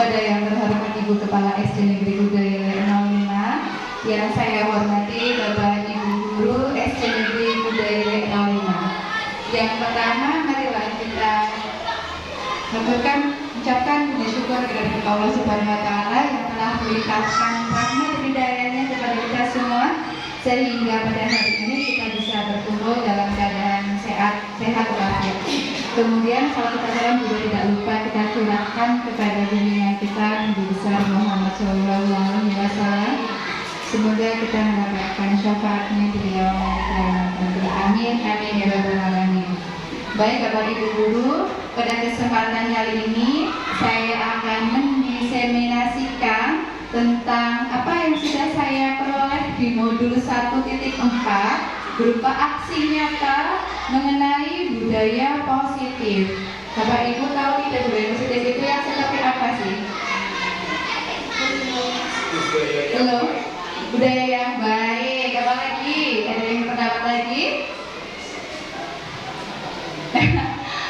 kepada yang terhormat Ibu Kepala SD Negeri Kudaire 05, yang saya hormati Bapak Ibu Guru SD Negeri Kudaire 05. Yang pertama, marilah kita ucapkan puji syukur kepada Allah Subhanahu wa Ta'ala yang telah melimpahkan rahmat dan hidayahnya kepada kita semua, sehingga pada hari ini kita bisa berkumpul dalam keadaan sehat walafiat. Kemudian salam salam juga tidak lupa kita curahkan kepada junjungan kita Nabi besar Muhammad SAW. Semoga kita mendapatkan syafaatnya beliau. Amin amin ya rabbal alamin. Baik Bapak Ibu Guru, pada kesempatan kali ini saya akan mendiseminasikan tentang apa yang sudah saya peroleh di modul 1.4 berupa aksi nyata mengenai budaya positif. Bapak Ibu tahu tidak budaya positif itu yang seperti apa sih? Halo? Budaya yang baik. Apa lagi? Ada yang pendapat lagi?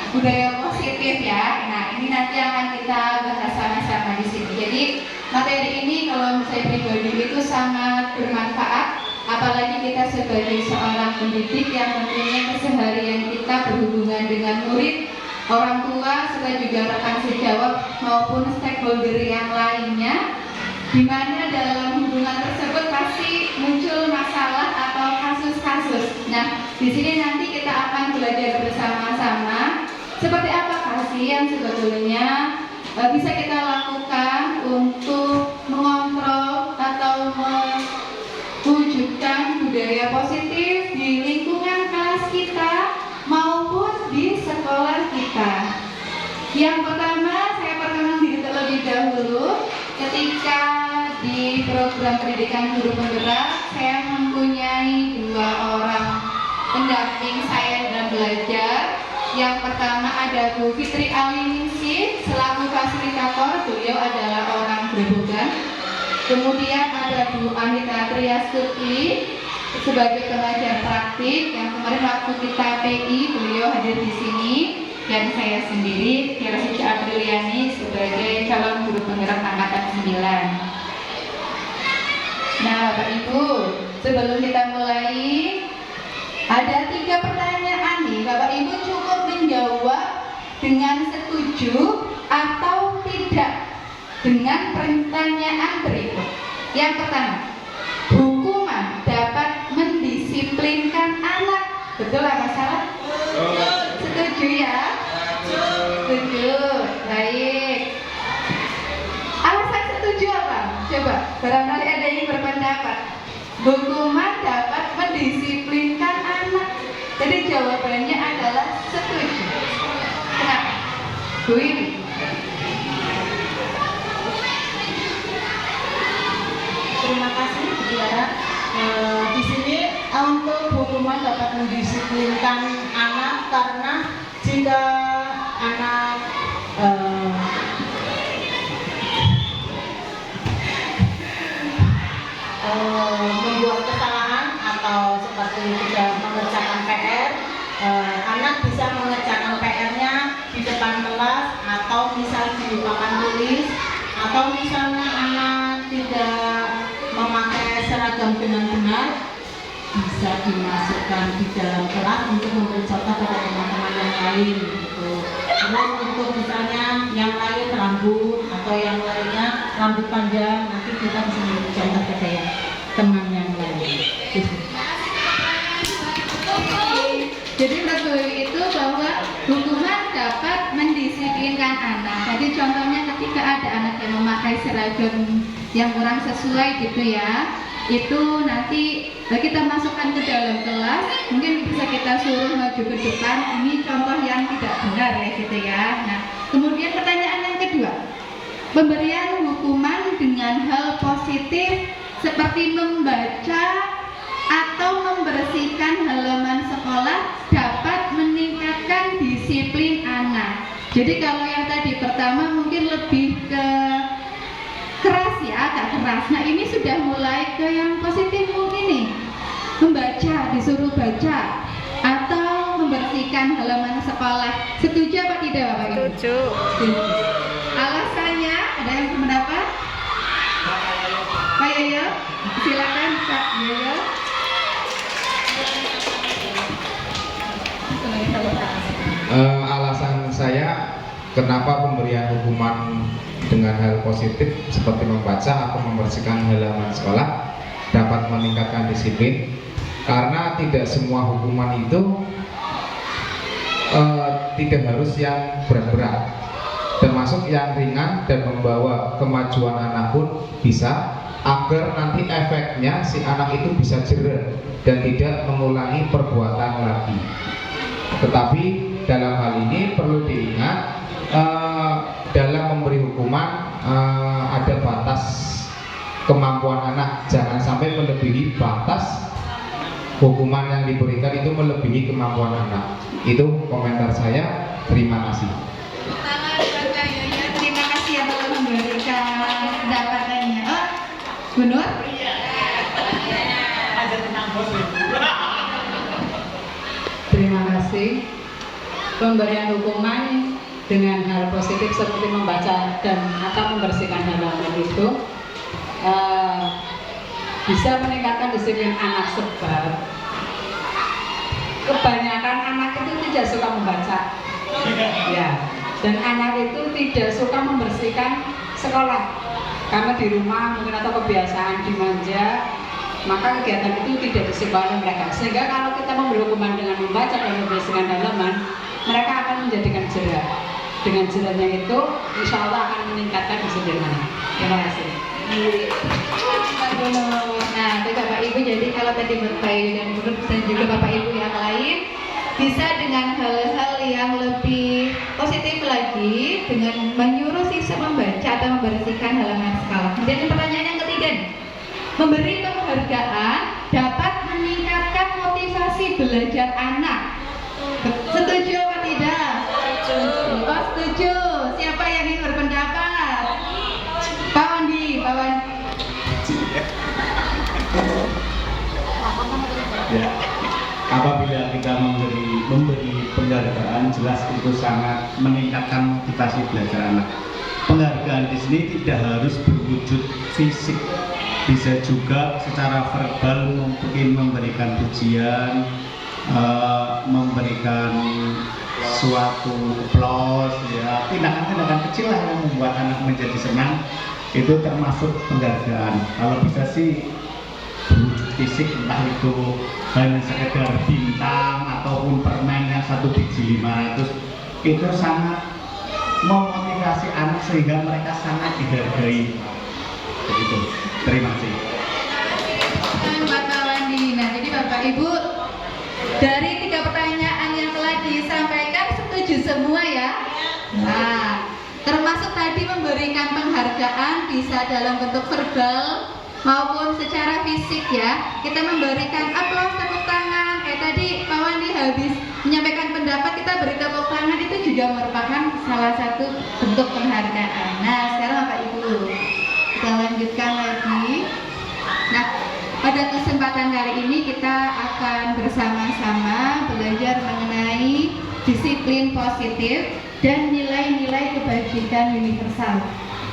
Budaya positif ya. Nah, ini nanti akan kita bahas sama-sama di sini. Jadi materi ini kalau saya pribadi itu sangat bermanfaat, apalagi kita sebagai seorang pendidik yang tentunya keseharian kita berhubungan dengan murid, orang tua, serta juga rekan sejawat maupun stakeholder yang lainnya, di mana dalam hubungan tersebut pasti muncul masalah atau kasus-kasus. Nah, di sini nanti kita akan belajar bersama-sama seperti apa sih yang sebetulnya bisa kita lakukan untuk mengontrol atau mewujudkan budaya positif di lingkungan kelas kita maupun di sekolah kita. Yang pertama, saya perkenalkan diri terlebih dahulu. Ketika di program pendidikan guru penggerak, saya mempunyai 2 orang pendamping saya dalam belajar. Yang pertama ada Bu Fitri Aliningsih selaku fasilitator, beliau adalah orang Grobogan. Kemudian ada Bu Anita Triastuti sebagai pengajar praktik, yang kemarin waktu kita PI beliau hadir di sini, dan saya sendiri Tiara Suci Apriliani sebagai calon guru penggerak angkatan 9. Nah, Bapak Ibu, sebelum kita mulai ada 3 pertanyaan nih. Bapak Ibu cukup menjawab dengan setuju atau tidak dengan pertanyaan berikut. Yang pertama, hukuman dapat mendisiplinkan anak. Betul apa salah? Setuju ya? Setuju. Baik. Alasan setuju apa? Coba, barangkali ada yang berpendapat hukuman dapat mendisiplinkan anak. Jadi jawabannya adalah setuju. Kenapa? Bu Iwi. Terima kasih Bu Tiara. Di sini untuk hukuman dapat mendisiplinkan anak, karena jika anak membuat kesalahan atau seperti tidak mengerjakan PR, anak bisa mengerjakan PR-nya di depan kelas, atau misal dilupakan tulis, atau misalnya anak tidak memakai seragam dengan benar, bisa dimasukkan di dalam kelas untuk memberi contoh pada teman-teman yang lain gitu. Terus untuk misalnya yang lain rambut atau yang lainnya rambut panjang, nanti kita bisa memberi contoh pada yang teman yang lain. Jadi betul itu bahwa hukuman dapat mendisiplinkan anak. Jadi contohnya ketika ada anak yang memakai seragam yang kurang sesuai gitu ya, itu nanti kita masukkan ke dalam kelas, mungkin bisa kita suruh maju ke depan. Ini contoh yang tidak benar ya gitu ya. Nah, kemudian pertanyaan yang kedua, pemberian hukuman dengan hal positif seperti membaca atau membersihkan halaman sekolah dapat meningkatkan disiplin anak. Jadi kalau yang tadi pertama mungkin lebih ke keras ya, agak keras. Nah, ini sudah mulai ke yang positif mungkin nih. Membaca, disuruh baca atau membersihkan halaman sekolah. Setuju apa tidak Bapak Ibu? Setuju. Alasannya ada yang kenapa pemberian hukuman dengan hal positif seperti membaca atau membersihkan halaman sekolah dapat meningkatkan disiplin? Karena tidak semua hukuman itu tidak harus yang berat-berat, termasuk yang ringan dan membawa kemajuan anak pun bisa, agar nanti efeknya si anak itu bisa jerah dan tidak mengulangi perbuatan lagi. Tetapi dalam hal ini perlu diingat, dalam memberi hukuman ada batas kemampuan anak, jangan sampai melebihi batas hukuman yang diberikan itu melebihi kemampuan anak. Itu komentar saya. Terima kasih. Terima kasih yang telah memberikan pendapatannya. Oh, Bu Nur? Terima kasih. Pemberian hukuman dengan hal positif seperti membaca dan atau membersihkan halaman itu bisa meningkatkan disiplin anak, sebab kebanyakan anak itu tidak suka membaca, ya, dan anak itu tidak suka membersihkan sekolah karena di rumah mungkin atau kebiasaan dimanja, maka kegiatan itu tidak disukai oleh mereka. Sehingga kalau kita memberi hukuman dengan membaca dan membersihkan halaman, mereka akan menjadikan jerah. Dengan jerahnya itu, insya Allah akan meningkatkan disiplin anak. Terima kasih. Nah, itu Bapak Ibu, jadi kalau tadi Bapak Ibu dan Bu Nur dan juga Bapak Ibu yang lain bisa dengan hal-hal yang lebih positif lagi dengan menyuruh siswa membaca atau membersihkan halaman sekolah. Kemudian pertanyaan yang ketiga nih, memberi penghargaan dapat meningkatkan motivasi belajar anak. Setuju atau tidak? Oh, setuju. Siapa yang ingin berpendapat? Pak Wandi, Pak Wandi. Ya, apabila kita memberi penghargaan, jelas itu sangat meningkatkan motivasi belajar anak. Penghargaan di sini tidak harus berwujud fisik, bisa juga secara verbal, mungkin memberikan pujian, memberikan suatu applause, ya, tindakan-tindakan kecil lah yang membuat anak menjadi senang, itu termasuk penghargaan. Kalau bisa sih berwujud fisik, entah itu hanya sekedar bintang ataupun permen yang 1 biji 500, itu sangat memotivasi anak sehingga mereka sangat dihargai. Begitu. Terima kasih. Bapak Wandi. Nah, jadi Bapak Ibu, dari 3 pertanyaan yang telah disampaikan setuju semua ya? Nah, termasuk tadi memberikan penghargaan bisa dalam bentuk verbal maupun secara fisik ya. Kita memberikan aplaus, tepuk tangan. Tadi Pak Wandi habis menyampaikan pendapat, kita beri tepuk tangan, itu juga merupakan salah satu bentuk penghargaan. Nah, sekarang Bapak Ibu, kita lanjutkan lagi. Nah, pada kesempatan kali ini kita akan bersama-sama belajar mengenai disiplin positif dan nilai-nilai kebajikan universal.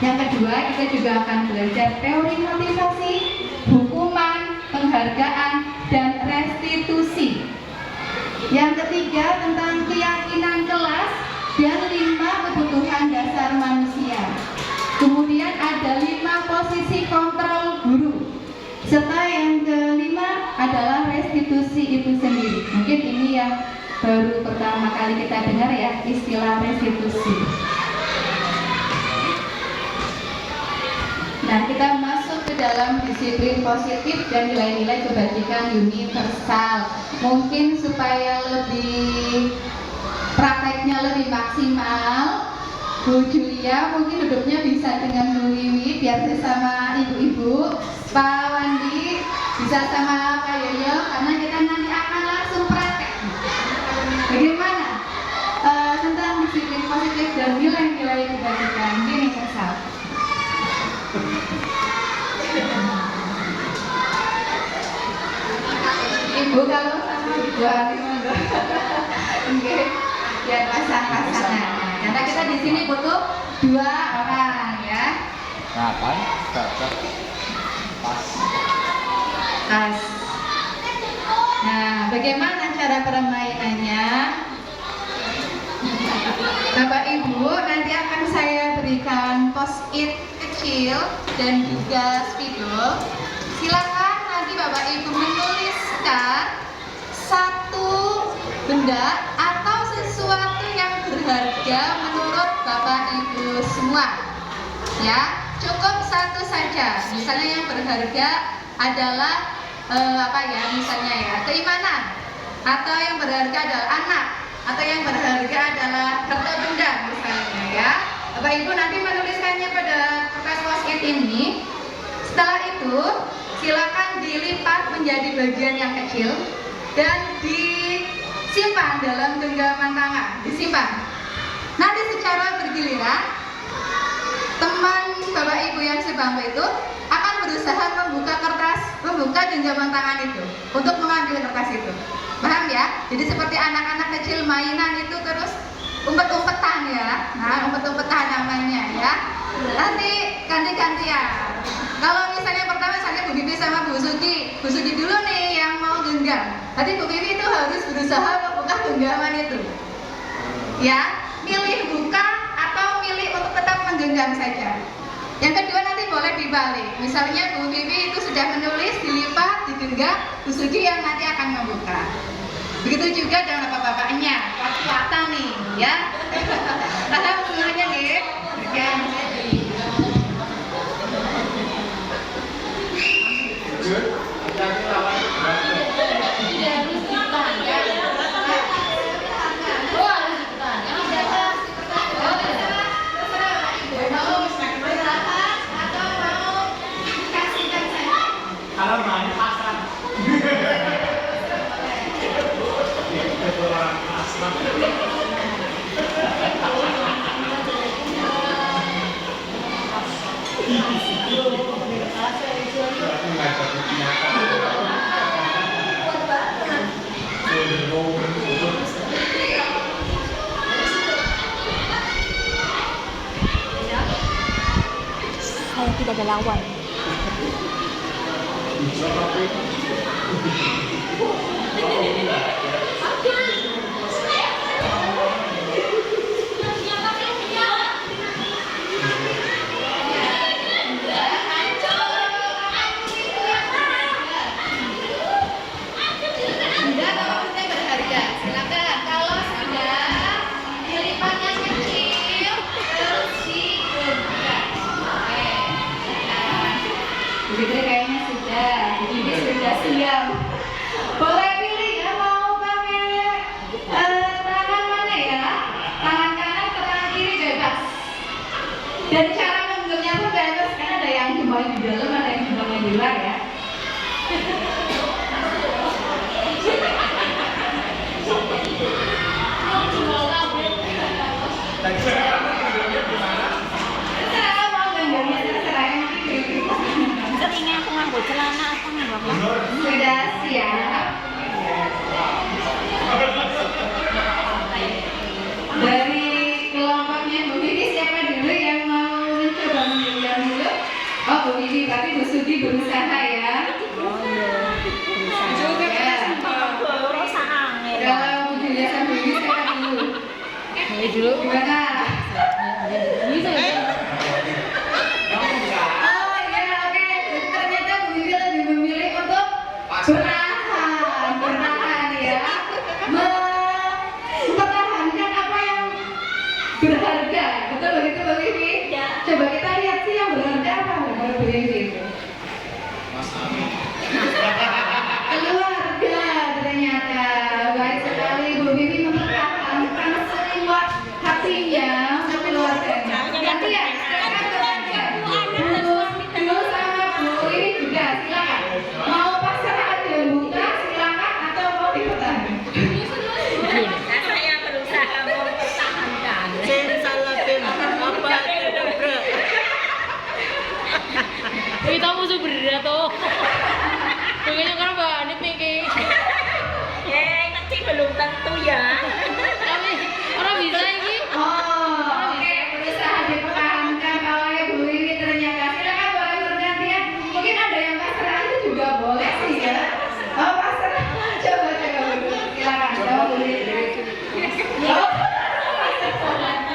Yang kedua, kita juga akan belajar teori motivasi, hukuman, penghargaan, dan restitusi. Yang ketiga, tentang keyakinan kelas dan 5 kebutuhan dasar manusia. Kemudian ada 5 posisi kontrol guru. Serta yang kelima adalah restitusi itu sendiri. Mungkin ini yang baru pertama kali kita dengar ya, istilah restitusi. Nah, kita masuk ke dalam disiplin positif dan nilai-nilai kebajikan universal. Mungkin supaya lebih prakteknya lebih maksimal, Bu Julia mungkin duduknya bisa dengan Bu Wiwi biar bersama ibu-ibu. Pak Wandi bisa sama Pak Yoyo, karena kita nanti akan langsung praktek. Bagaimana tentang disiplin positif dan nilai-nilai kebajikan universal? Ibu kalau sama Bu Ani, oke, biar pasang-pasangan. Karena kita di sini butuh 2 orang ya. Nah, kan? Pas. Nah, bagaimana cara permainannya? Bapak Ibu, nanti akan saya berikan post-it kecil dan juga spidol. Silakan nanti Bapak Ibu menuliskan satu benda atau sesuatu yang berharga menurut Bapak Ibu semua. Ya, cukup satu saja. Misalnya yang berharga adalah misalnya ya, keimanan, atau yang berharga adalah anak, atau yang berharga adalah harta benda misalnya ya. Bapak Ibu nanti menuliskannya pada kertas post-it ini. Setelah itu silakan dilipat menjadi bagian yang kecil dan disimpan dalam genggaman tangan, disimpan. Nanti secara bergiliran teman Bapak Ibu yang sebangku itu akan berusaha membuka genggaman tangan itu untuk mengambil kertas itu. Paham ya? Jadi seperti anak-anak kecil mainan itu terus umpet-umpetan ya. Nah, umpet-umpetan namanya ya. Nanti ganti-gantian. Kalau misalnya pertama Bu Bibi sama Bu Suci dulu nih yang mau genggam. Nanti Bu Bibi itu harus berusaha membuka genggaman itu. Ya, milih buka atau milih untuk tetap menggenggam saja. Yang kedua nanti boleh dibalik. Misalnya Bu Bibi itu sudah menulis, dilipat, digenggam, Bu Suci yang nanti akan membuka. Begitu juga dengan bapak-bapaknya, kuat-kuatan nih, ya. Paham semuanya nih? Ya. Saya tidak ada lawan. Begitu kayaknya sudah, ini sudah siap. Boleh pilih ya mau pakai tangan mana ya? Tangan kanan atau tangan kiri bebas. Dan cara menggenggamnya pun bebas, karena ada yang jempolnya di dalam, ada yang jempolnya di luar ya. Terserah mau genggamnya, terserah yang pilih. Seringnya aku nganggo celana apa nganggo apa? Sudah siap. Dari kelompoknya Bu Bibi siapa dulu yang mau mencoba menggenggam dulu? Oh Bu Bibi, tapi Bu Sudi berusaha ya. Oh iya. Juga Ya. rasa angin. Kalau Bu Julia sama Bu Bibi siapa dulu? Dulu. Gimana? Bisa ya. Oh iya, oke. Ternyata Bu Bibi lebih memilih untuk bertahan ya. Mempertahankan apa yang berharga. Betul begitu Bu Bibi? Ya. Coba kita lihat sih yang berharga apa menurut Bu Bibi itu. Keluarga ternyata. Baik sekali Bu Bibi mempertahankan sekuat hatinya untuk keluarganya. Ganti ya, silakan keluarga. Dulu sama Bu ini juga silakan. Mau pasrah aja buka silakan atau mau dipertahankan. Saya berusaha mempertahankan. Kita musuh berat tuh. Pengennya kan banget nih. Nanti belum tentu ya. Tapi orang bisa ini. Oh, oke, berusaha dipertahankan oleh Bu Wiwi ternyata. Silakan boleh bergantian. Mungkin ada yang pasrah itu juga boleh sih ya. Oh, pasrah. Coba Bu. Silakan. Coba Bu Wiwi. Oh, pasrah.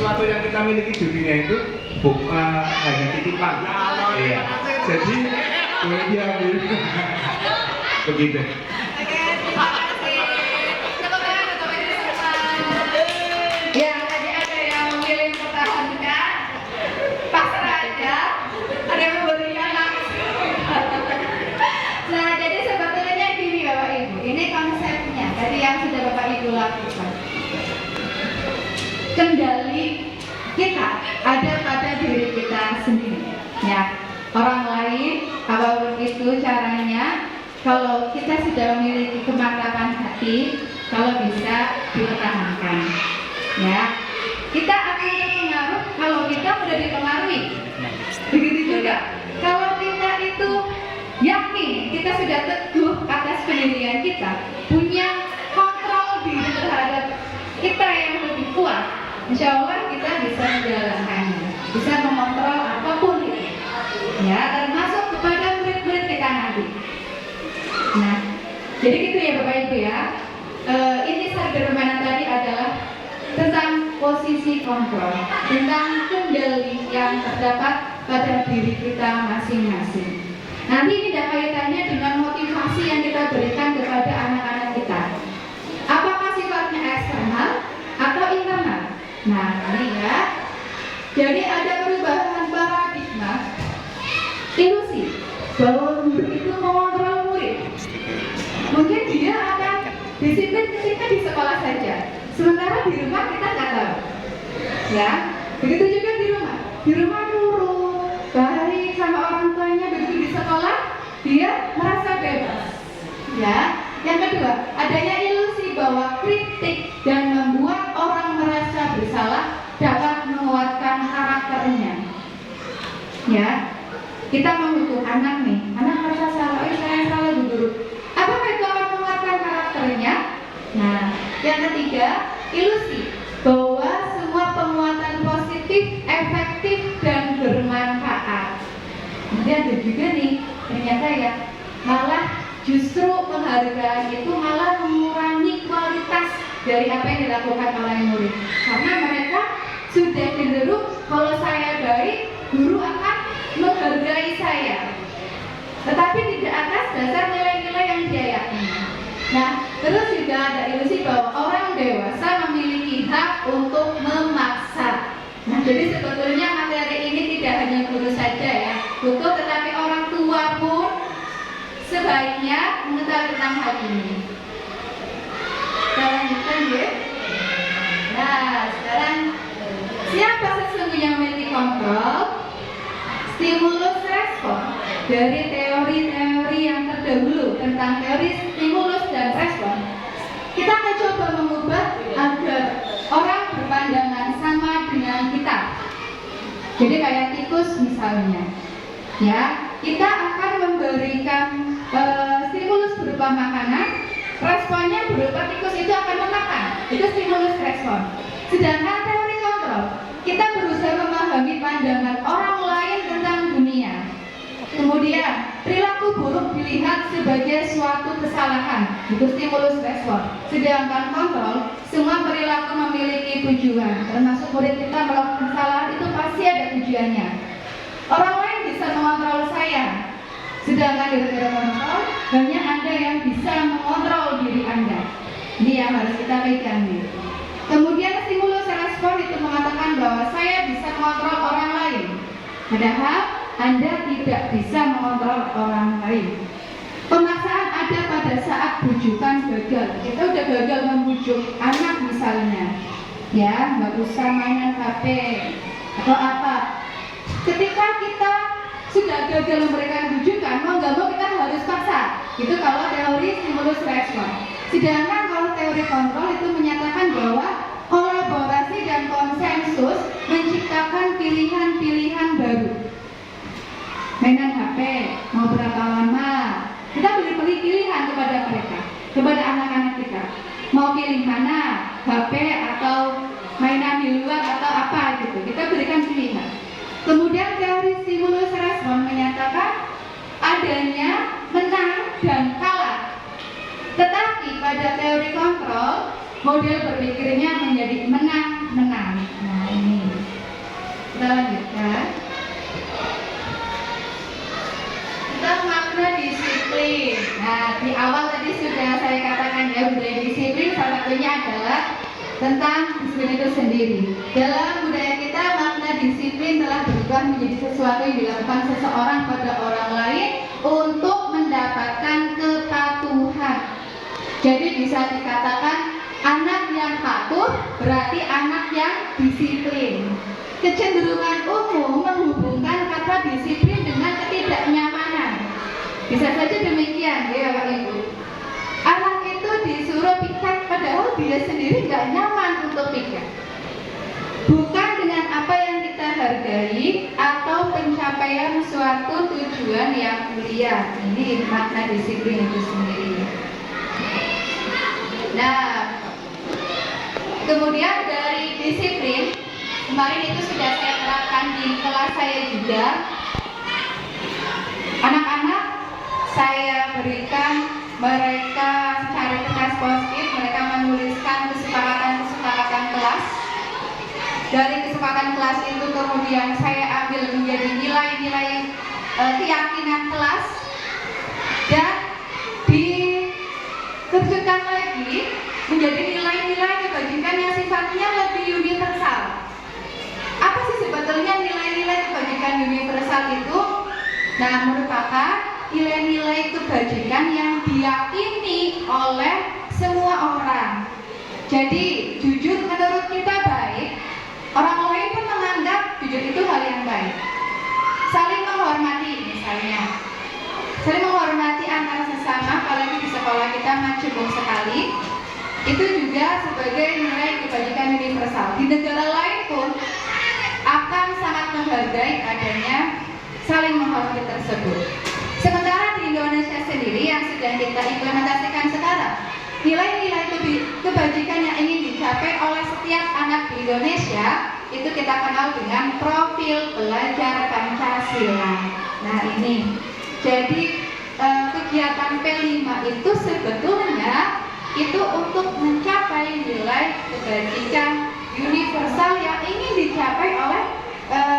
sesuatu yang kita miliki di dunia itu hanya titipan. Iya. Jadi boleh diambil. Begitu. Oke, terima kasih. Tepuk tangan untuk ini semua. Ya, tadi ada yang memilih mempertahankan, pasrah aja, ada yang memberikan langsung. Nah, jadi sebetulnya gini Bapak Ibu, ini konsepnya dari yang sudah Bapak Ibu lakukan. Kendali kita ada pada diri kita sendiri, ya. Orang lain, apapun itu caranya, kalau kita sudah memiliki kemantapan hati, kalau bisa dipertahankan, ya. Kita akan terpengaruh kalau kita mudah dipengaruhi. Begitu juga, kalau kita itu yakin, kita sudah teguh atas pendirian kita, punya kontrol diri terhadap kita yang lebih kuat, insya Allah kita bisa menjalankannya, bisa mengontrol apapun itu, ya, termasuk kepada murid-murid kita nanti. Nah, jadi gitu ya Bapak Ibu ya. Inti sarga permainan tadi adalah tentang posisi kontrol, tentang kendali yang terdapat pada diri kita masing-masing. Nanti ini ada kaitannya dengan motivasi yang kita berikan kepada anak-anak kita. Apakah sifatnya eksternal atau internal? Nah, ini ya. Jadi ada perubahan paradigma, ilusi bahwa guru itu mengontrol murid. Mungkin dia akan disiplin ketika di sekolah saja, sementara di rumah kita nggak tahu. Ya, begitu juga di rumah. Di rumah nurut, baik sama orang tuanya, begitu di sekolah dia merasa bebas. Ya, yang kedua, adanya ilusi bahwa kritik dan membuat orang merasa bersalah dapat menguatkan karakternya. Ya, kita membutuh anak nih, anak merasa salah, saya salah guru. Apakah itu akan menguatkan karakternya? Nah, yang ketiga, ilusi bahwa semua penguatan positif, efektif dan bermanfaat. Kemudian ada juga nih, ternyata ya, malah justru penghargaan itu malah mengurangi kualitas dari apa yang dilakukan oleh murid. Karena mereka sudah cenderung kalau saya baik, guru akan menghargai saya, tetapi tidak atas dasar nilai-nilai yang dia yakini. Nah, terus juga ada ilusi bahwa orang dewasa memiliki hak untuk memaksa. Nah, jadi sebetulnya materi ini tidak hanya guru saja ya, betul, tetapi orang tua pun sebaiknya mengetahui tentang hal ini. Kita lanjutkan ya. Nah, sekarang siapa sesungguhnya memiliki kontrol? Stimulus respon. Dari teori-teori yang terdahulu tentang teori stimulus dan respon, kita akan coba mengubah agar orang berpandangan sama dengan kita. Jadi kayak tikus misalnya, ya, kita akan memberikan stimulus berupa makanan, responnya berupa tikus itu akan memakan. Itu stimulus respon. Sedangkan teori kontrol, kita berusaha memahami pandangan orang lain tentang dunia. Kemudian perilaku buruk dilihat sebagai suatu kesalahan, itu stimulus respon. Sedangkan kontrol, semua perilaku memiliki tujuan, termasuk murid kita melakukan kesalahan itu pasti ada tujuannya. Orang lain bisa mengontrol saya, sedangkan di dalam kontrol hanya Anda yang bisa mengontrol diri Anda. Ini yang harus kita pegang. Kemudian stimulus respon itu mengatakan bahwa saya bisa mengontrol orang lain, padahal Anda tidak bisa mengontrol orang lain. Pemaksaan ada pada saat bujukan gagal. Kita udah gagal membujuk anak misalnya, ya, nggak usah mainan HP atau apa. Ketika kita sudah gagal memberikan bujukan, mau nggak mau kita harus paksa. Itu kalau teori stimulus respon. Sedangkan kalau teori kontrol itu menyatakan bahwa kolaborasi dan konsensus menciptakan pilihan-pilihan baru. Mainan HP, mau berapa lama? Kita beri pilihan kepada mereka, kepada anak-anak kita. Mau pilih mana? HP atau mainan di luar atau apa gitu. Kita berikan pilihan. Kemudian teori stimulus respon menyatakan adanya menang dan kalah. Tetapi pada teori kontrol, model berpikirnya menjadi menang-menang. Nah ini. awal tadi sudah saya katakan ya, budaya disiplin salah satunya adalah tentang disiplin itu sendiri. Dalam budaya kita, makna disiplin telah berubah menjadi sesuatu yang dilakukan seseorang pada orang lain untuk mendapatkan kepatuhan. Jadi bisa dikatakan anak yang patuh berarti anak yang disiplin. Kecenderungan umum menghubungkan kata disiplin dengan ketidaknyamanan. Bisa saja demikian ya Bapak Ibu. Anak itu disuruh piket padahal dia sendiri nggak nyaman untuk piket. Bukan dengan apa yang kita hargai atau pencapaian suatu tujuan yang mulia. Ini makna disiplin itu sendiri. Nah, kemudian dari disiplin, kemarin itu sudah saya terapkan di kelas saya juga. Anak-anak saya berikan mereka secara kertas post-it, mereka menuliskan kesepakatan kelas. Dari kesepakatan kelas itu kemudian saya ambil menjadi nilai-nilai keyakinan kelas dan diterjunkan lagi menjadi nilai-nilai kebajikan yang sifatnya lebih universal. Apa sih sebetulnya nilai-nilai kebajikan universal itu? Nah, merupakan nilai-nilai kebajikan yang diyakini oleh semua orang. Jadi, jujur menurut kita baik, orang lain pun menganggap jujur itu hal yang baik. Saling menghormati misalnya. Saling menghormati antar sesama, apalagi di sekolah kita majemuk sekali. Itu juga sebagai nilai kebajikan universal. Di negara lain pun akan sangat menghargai adanya saling menghormati tersebut. Sementara di Indonesia sendiri yang sedang kita implementasikan sekarang, nilai-nilai kebajikan yang ingin dicapai oleh setiap anak di Indonesia itu kita kenal dengan profil belajar Pancasila. Nah ini, jadi kegiatan P5 itu sebetulnya itu untuk mencapai nilai kebajikan universal yang ingin dicapai oleh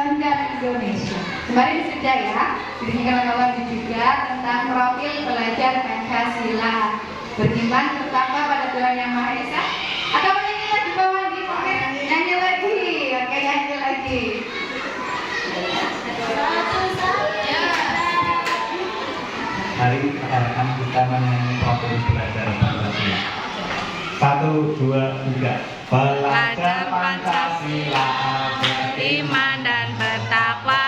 negara Indonesia. Kemarin sudah ya, diberikan juga tentang profil belajar Pancasila, beriman pertama pada Tuhan Yang Maha Esa. Atau nyanyi lagi bawah di mungkin nyanyi lagi, oke nyanyi lagi. Mari rekan kita menyanyi profil belajar Pancasila. 1, 2, 3. Belajar Pancasila, beriman dan bertakwa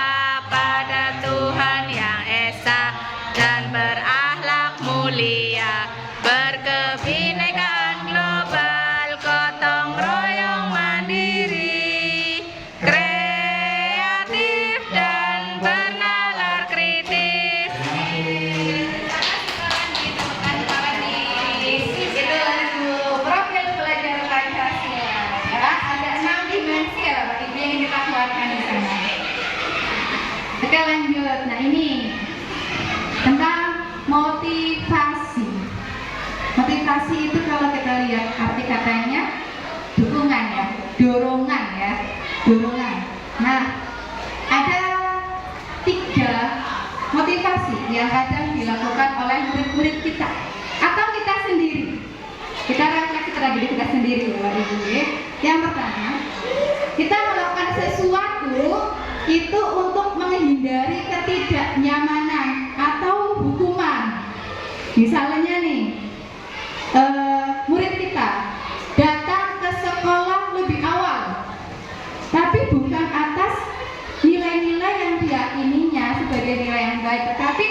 pada Tuhan Yang Esa dan berakhlak mulia, berkebinekaan global, gotong royong mandiri, kreatif dan bernalar kritis. Itu lagu profil belajar Pancasila. Ya, ada 6 dimensi ya Bapak Ibu yang kita keluarkan di sana. Oke lanjut. Nah ini tentang motivasi. Motivasi itu kalau kita lihat arti katanya dukungan ya, dorongan ya, dorongan. Nah ada 3 motivasi yang kadang dilakukan oleh murid-murid kita atau kita sendiri. Kita refleksi terhadap diri kita sendiri ya Bapak Ibu. Yang pertama, kita melakukan sesuatu itu untuk menghindari ketidaknyamanan atau hukuman. Misalnya nih, murid kita datang ke sekolah lebih awal, tapi bukan atas nilai-nilai yang diyakininya sebagai nilai yang baik, tetapi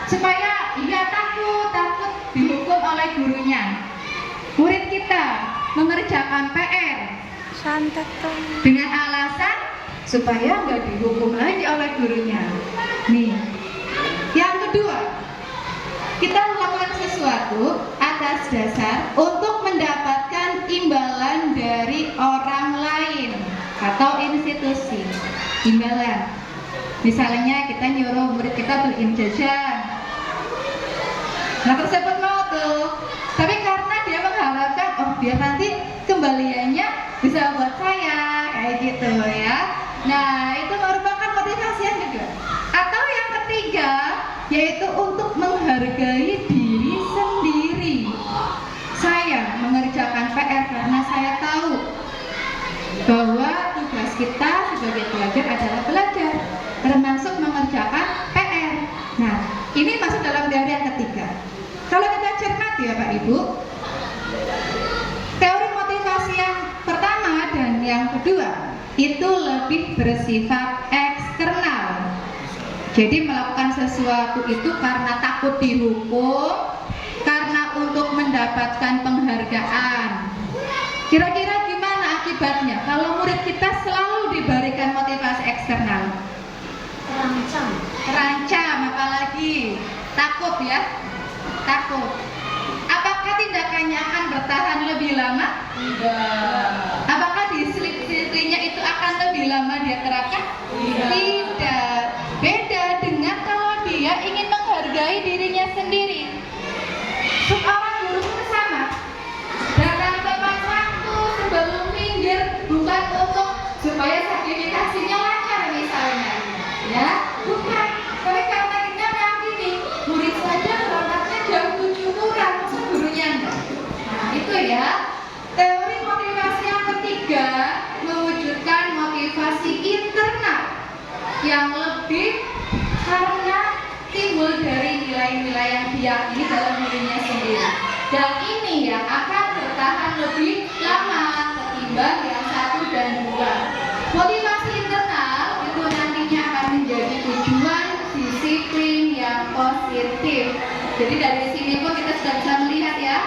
supaya ia takut dihukum oleh gurunya. Murid kita mengerjakan PR dengan alasan supaya nggak dihukum lagi oleh gurunya. Nih, yang kedua, kita melakukan sesuatu atas dasar untuk mendapatkan imbalan dari orang lain atau institusi. Imbalan, misalnya kita nyuruh murid kita beliin jajan, nah tersebut mau tuh, tapi karena dia mengharapkan biar nanti kembaliannya bisa buat saya kayak gitu ya. Nah itu merupakan motivasi yang kedua. Atau yang ketiga, yaitu untuk menghargai diri sendiri. sebagai pelajar adalah belajar, termasuk mengerjakan PR. Nah, ini masuk dalam teori yang ketiga. Kalau kita cermati ya Pak Ibu, teori motivasi yang pertama dan yang kedua itu lebih bersifat eksternal. Jadi melakukan sesuatu itu karena takut dihukum, karena untuk mendapatkan penghargaan. Kira-kira gimana akibatnya kalau murid kita selalu diberikan motivasi eksternal? Terancam, apalagi takut ya, takut. Apakah tindakannya akan bertahan lebih lama? Tidak. Apakah disiplinnya itu akan lebih lama dia terapkan? Tidak. Tidak. Beda dengan kalau dia ingin menghargai dirinya sendiri. Seorang guru pun sama. Datang tepat waktu sebelum minggir, bukan untuk supaya sertifikasinya lancar misalnya, ya, bukan. Tapi karena kita meyakini murid saja berangkatnya jam 7 kurang, masa gurunya enggak. Nah itu ya, teori motivasi yang ketiga mewujudkan motivasi internal yang lebih karena timbul dari nilai-nilai yang diyakini dalam dirinya sendiri, dan ini yang akan bertahan lebih lama ketimbang yang 1 dan 2. Motivasi internal itu nantinya akan menjadi tujuan disiplin yang positif. Jadi dari sini pun kita sudah bisa melihat ya,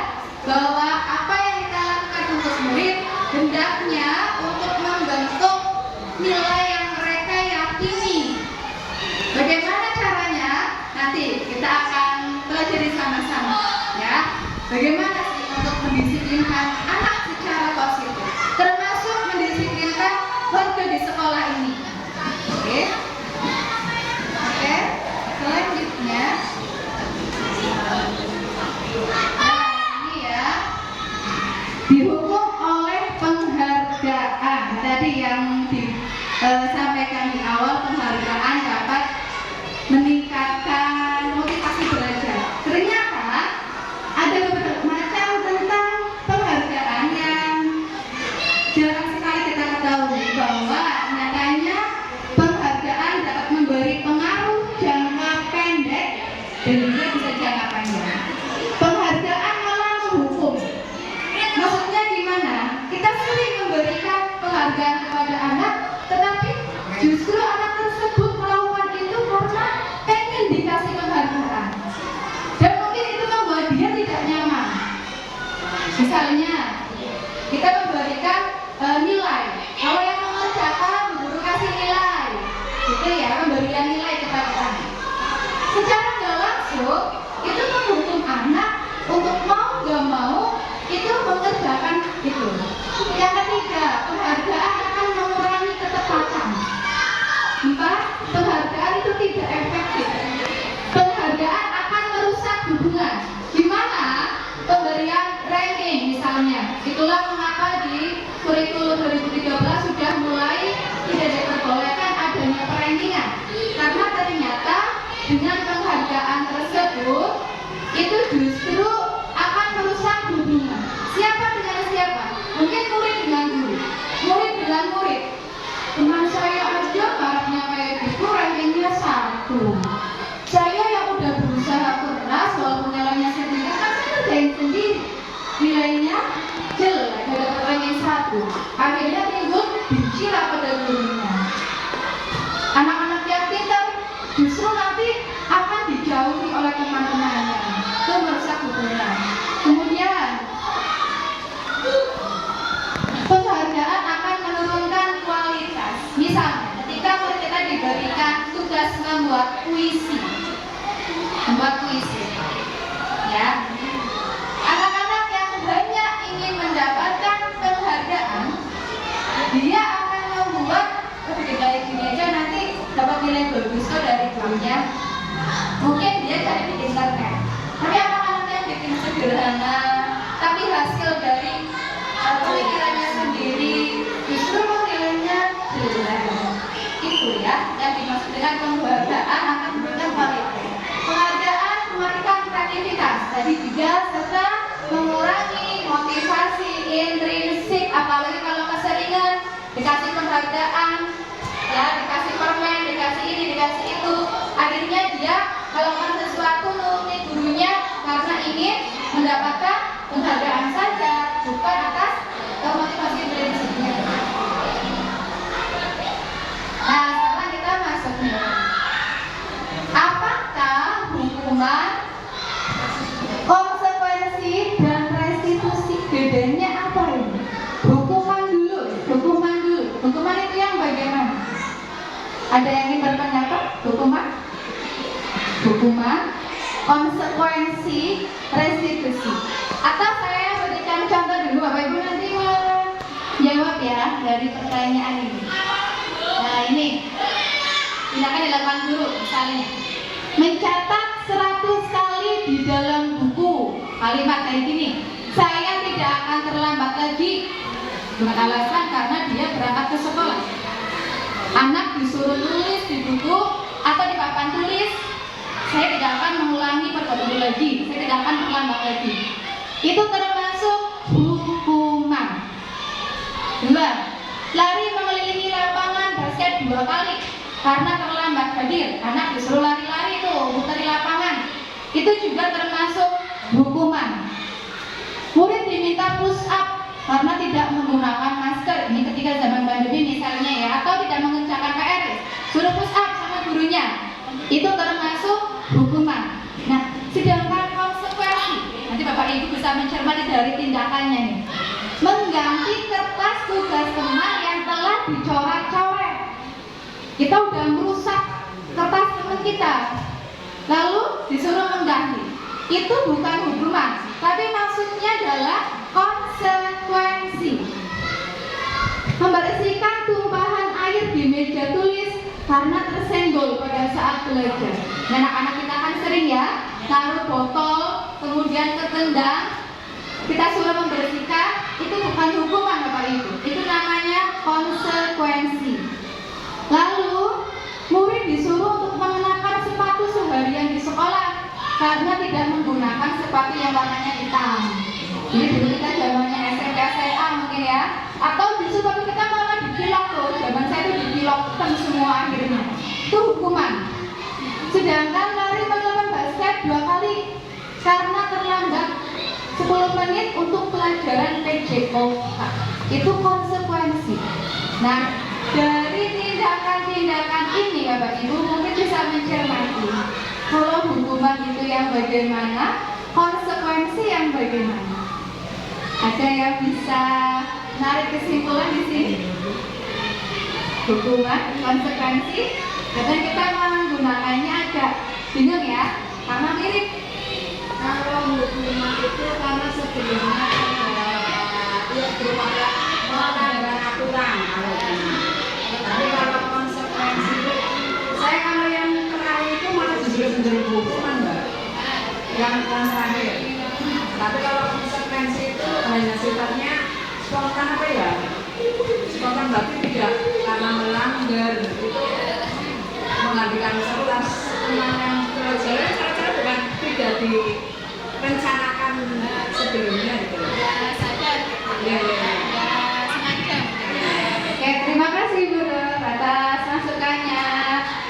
bahwa apa yang kita lakukan untuk murid hendaknya untuk membentuk nilai yang mereka yakini. Bagaimana caranya? Nanti kita akan pelajari sama-sama ya. Bagaimana sih untuk mendisiplinkan anak secara positif, termasuk mendisiplinkan warga di sekolah ini. Oke. Oke. Selanjutnya, ini ya, dihukum oleh penghargaan. Tadi yang disampaikan di awal, penghargaan dapat meningkatkan motivasi belajar. Ternyata ada beberapa macam tentang penghargaan yang jarang sekali kita ketahui, bahwa nyatanya penghargaan dapat memberi pengaruh jangka pendek dan juga bisa jangka panjang. Penghargaan malah menghukum. Maksudnya gimana? Kita sering memberikan penghargaan kepada anak, tetapi justru anak tersebut melakukan itu karena pengen dikasih penghargaan, dan mungkin itu membuat dia tidak nyaman. Misalnya kita memberikan nilai, kalau yang mengerjakan guru kasih nilai, itu ya, pemberian nilai kepada anak. Secara nggak langsung itu menghukum anak untuk mau nggak mau itu mengerjakan itu. Yang ketiga, penghargaan akan mengurangi ketepatan. 4. Penghargaan itu tidak efektif. Penghargaan akan merusak hubungan. Di mana pemberian ranking misalnya. Itulah mengapa di kurikulum 2013 sudah mulai tidak diperbolehkan adanya perankingan. Karena ternyata dengan penghargaan tersebut itu justru akan merusak hubungan. Siapa dengan siapa? Mungkin murid dengan guru, murid dengan murid. Teman saya aja baratnya kayak gitu, rankingnya 1. Saya yang udah berusaha keras, walaupun nilainya sedikit, kan saya kerjain sendiri, nilainya jelek, gak dapat ranking 1. Akhirnya timbul benci lah pada gurunya. Anak-anak yang pintar justru nanti akan dijauhi oleh teman-temannya, itu merusak hubungan. Kemudian penghargaan akan menurunkan kualitas. Misalnya, ketika murid kita diberikan tugas membuat puisi, ya, anak-anak yang banyak ingin mendapatkan penghargaan, dia akan membuat kayak gini aja, nanti dapat nilai bagus kok dari gurunya. Mungkin dia cari di internet. Tapi anak-anak yang bikin sederhana, tapi hasil dari pemikirannya sendiri, justru nilainya jelek. Itu ya yang dimaksud dengan penghargaan akan memberikan kualitas. Penghargaan mematikan kreativitas. Tadi juga serta mengurangi motivasi intrinsik, apalagi kalau keseringan dikasih penghargaan, ya, dikasih permen, dikasih ini, dikasih itu. Akhirnya dia melakukan sesuatu nuruti gurunya karena ingin mendapatkan penghargaan saja, bukan atas motivasi intrinsiknya. Nah, sekarang kita masuk nih. Apakah hukuman, konsekuensi, dan restitusi bedanya apa ini? Hukuman dulu. Hukuman itu yang bagaimana? Ada yang ingin berpendapat? Hukuman, konsekuensi, restitusi. Atau saya berikan contoh dulu, Bapak Ibu nanti menjawab ya dari pertanyaan ini. Nah ini, silakan dilakukan dulu. Misalnya, mencatat 100 kali di dalam buku kalimat kayak gini. Saya tidak akan terlambat lagi. Dengan alasan karena dia berangkat ke sekolah. Anak disuruh tulis di buku atau di papan tulis, saya tidak akan mengulangi perbuatan lagi, saya tidak akan terlambat lagi. Itu termasuk hukuman. 2. Lari mengelilingi lapangan basket 2 kali karena terlambat hadir. Anak disuruh lari-lari tuh, putari lapangan. Itu juga termasuk hukuman. Murid diminta push up karena tidak menggunakan masker, ini ketika zaman pandemi misalnya ya, atau tidak mengerjakan PR, suruh push up sama gurunya, itu termasuk hukuman. Nah, sedangkan konsekuensi, nanti Bapak Ibu bisa mencermati dari tindakannya nih, mengganti kertas tugas teman yang telah dicoret-coret. Kita udah merusak kertas teman kita, lalu disuruh mengganti. Itu bukan hukuman, tapi maksudnya adalah konsekuensi. Membersihkan tumpahan air di meja tulis karena tersenggol pada saat belajar. Anak-anak kita kan sering ya taruh botol kemudian ketendang, kita suruh membersihkan. Itu bukan hukuman Bapak Ibu, itu namanya konsekuensi. Lalu murid disuruh untuk mengenakan sepatu seharian di sekolah karena tidak menggunakan sepatu yang warnanya hitam. Jadi dulu kita zamannya SMP SMA mungkin ya, atau di sepatu kita malah dipilok tuh, zaman saya itu dipilok semua akhirnya. Itu hukuman. Sedangkan lari melawan basket 2 kali karena terlambat 10 menit untuk pelajaran PJO, itu konsekuensi. Nah, dari tindakan-tindakan ini Bapak Ibu mungkin bisa mencermati kalau hukuman itu yang bagaimana, konsekuensi yang bagaimana. Ada yang bisa narik kesimpulan di sini? Hukuman, konsekuensi, kadang kita menggunakannya agak bingung ya, karena mirip. Kalau hukuman itu karena sebelumnya melanggar aturan. Tapi kalau konsekuensi itu, saya kalau yang terakhir itu malah justru menjadi hukuman Mbak. Yang terakhir. Tapi kalau konsekuensi itu hanya sifatnya spontan apa ya? Spontan berarti tidak karena melanggar itu menggantikan kertas teman yang pelajaran cara bukan tidak direncanakan sebelumnya gitu. Ya sadar. Iya. Ya sengaja. Oke, terima kasih Guru atas masukannya.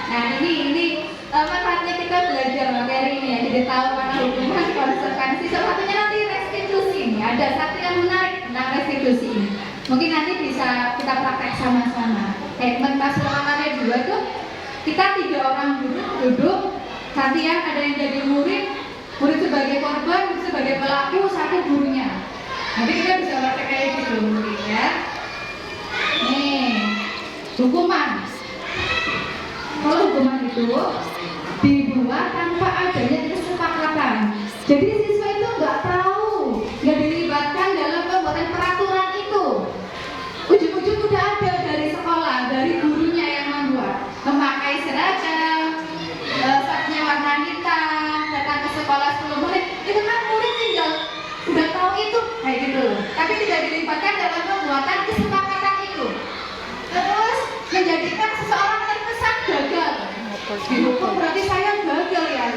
Nah ini manfaatnya kita belajar materi ini ya, jadi tahu mana hukuman, konsekuensi. Salah satunya nanti restitusi ini. Ada satu yang menarik tentang restitusi ini. Mungkin nanti bisa kita praktek sama-sama. Pentas pertamanya 2 tuh kita 3 orang duduk, gantian ada yang jadi murid sebagai korban, sebagai pelaku, 1 gurunya. Nanti kita bisa praktek kayak gitu mungkin ya. Nih, hukuman. Kalau hukuman itu dibuat tanpa adanya kesepakatan. Jadi siswa itu nggak tahu, nggak dilibatkan dalam pembuatan peraturan itu. Ujung-ujung udah ada dari sekolah, dari gurunya yang membuat, memakai seragam, sepatunya warna hitam, datang ke sekolah 10 menit. Itu kan murid tinggal udah tahu itu kayak gitu. Tapi tidak dilibatkan dalam pembuatan kesepakatan itu. Terus menjadikan seseorang terkesan gagal. Dihukum berarti saya gagal ya,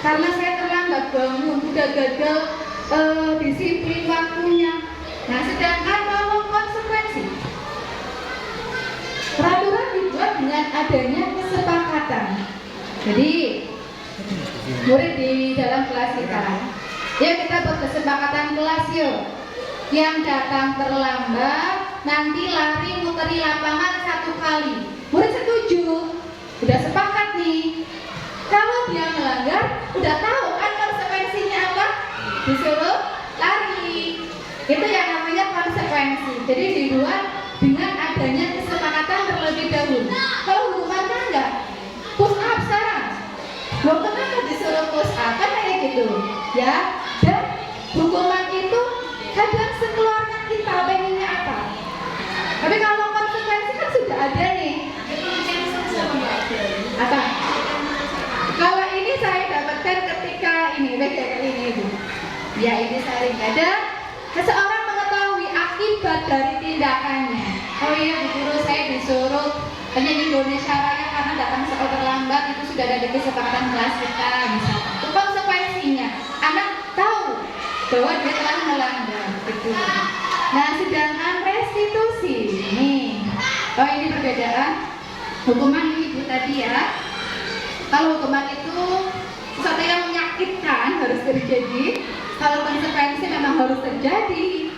karena saya terlambat bangun, udah gagal disiplin waktunya. Nah, sedangkan kalau konsekuensi, peraturan dibuat dengan adanya kesepakatan. Jadi murid di dalam kelas kita, ya kita buat kesepakatan kelas yuk. Yang datang terlambat nanti lari muteri lapangan 1 kali. Murid setuju, udah sepakat nih. Kalau dia melanggar, udah tahu kan konsekuensinya apa? Disuruh lari. Itu yang namanya konsekuensi. Jadi dibuat dengan adanya kesepakatan terlebih dahulu. Kalau hukuman kan enggak, push up sekarang. Loh kenapa disuruh push up? Kan kayak gitu, ya. Dan hukuman itu kadang sekeluarga kita pengennya apa? Tapi kalau konsekuensi kan sudah ada nih. Apa? Kalau ini saya dapatkan ketika ini, ibu. Ya ini sering ada. Seseorang mengetahui akibat dari tindakannya. Oh iya, Bu Guru, saya disuruh penyanyi Indonesia Raya karena datang sekolah terlambat. Itu sudah ada di kesepakatan kelas kita, misalkan. Itu konsekuensinya. Anak tahu bahwa dia telah melanggar. Gitu. Nah, sedangkan restitusi nih. Oh ini perbedaan hukuman ibu tadi ya. Kalau hukuman itu sesuatu yang menyakitkan harus terjadi. Kalau konsekuensi memang harus terjadi.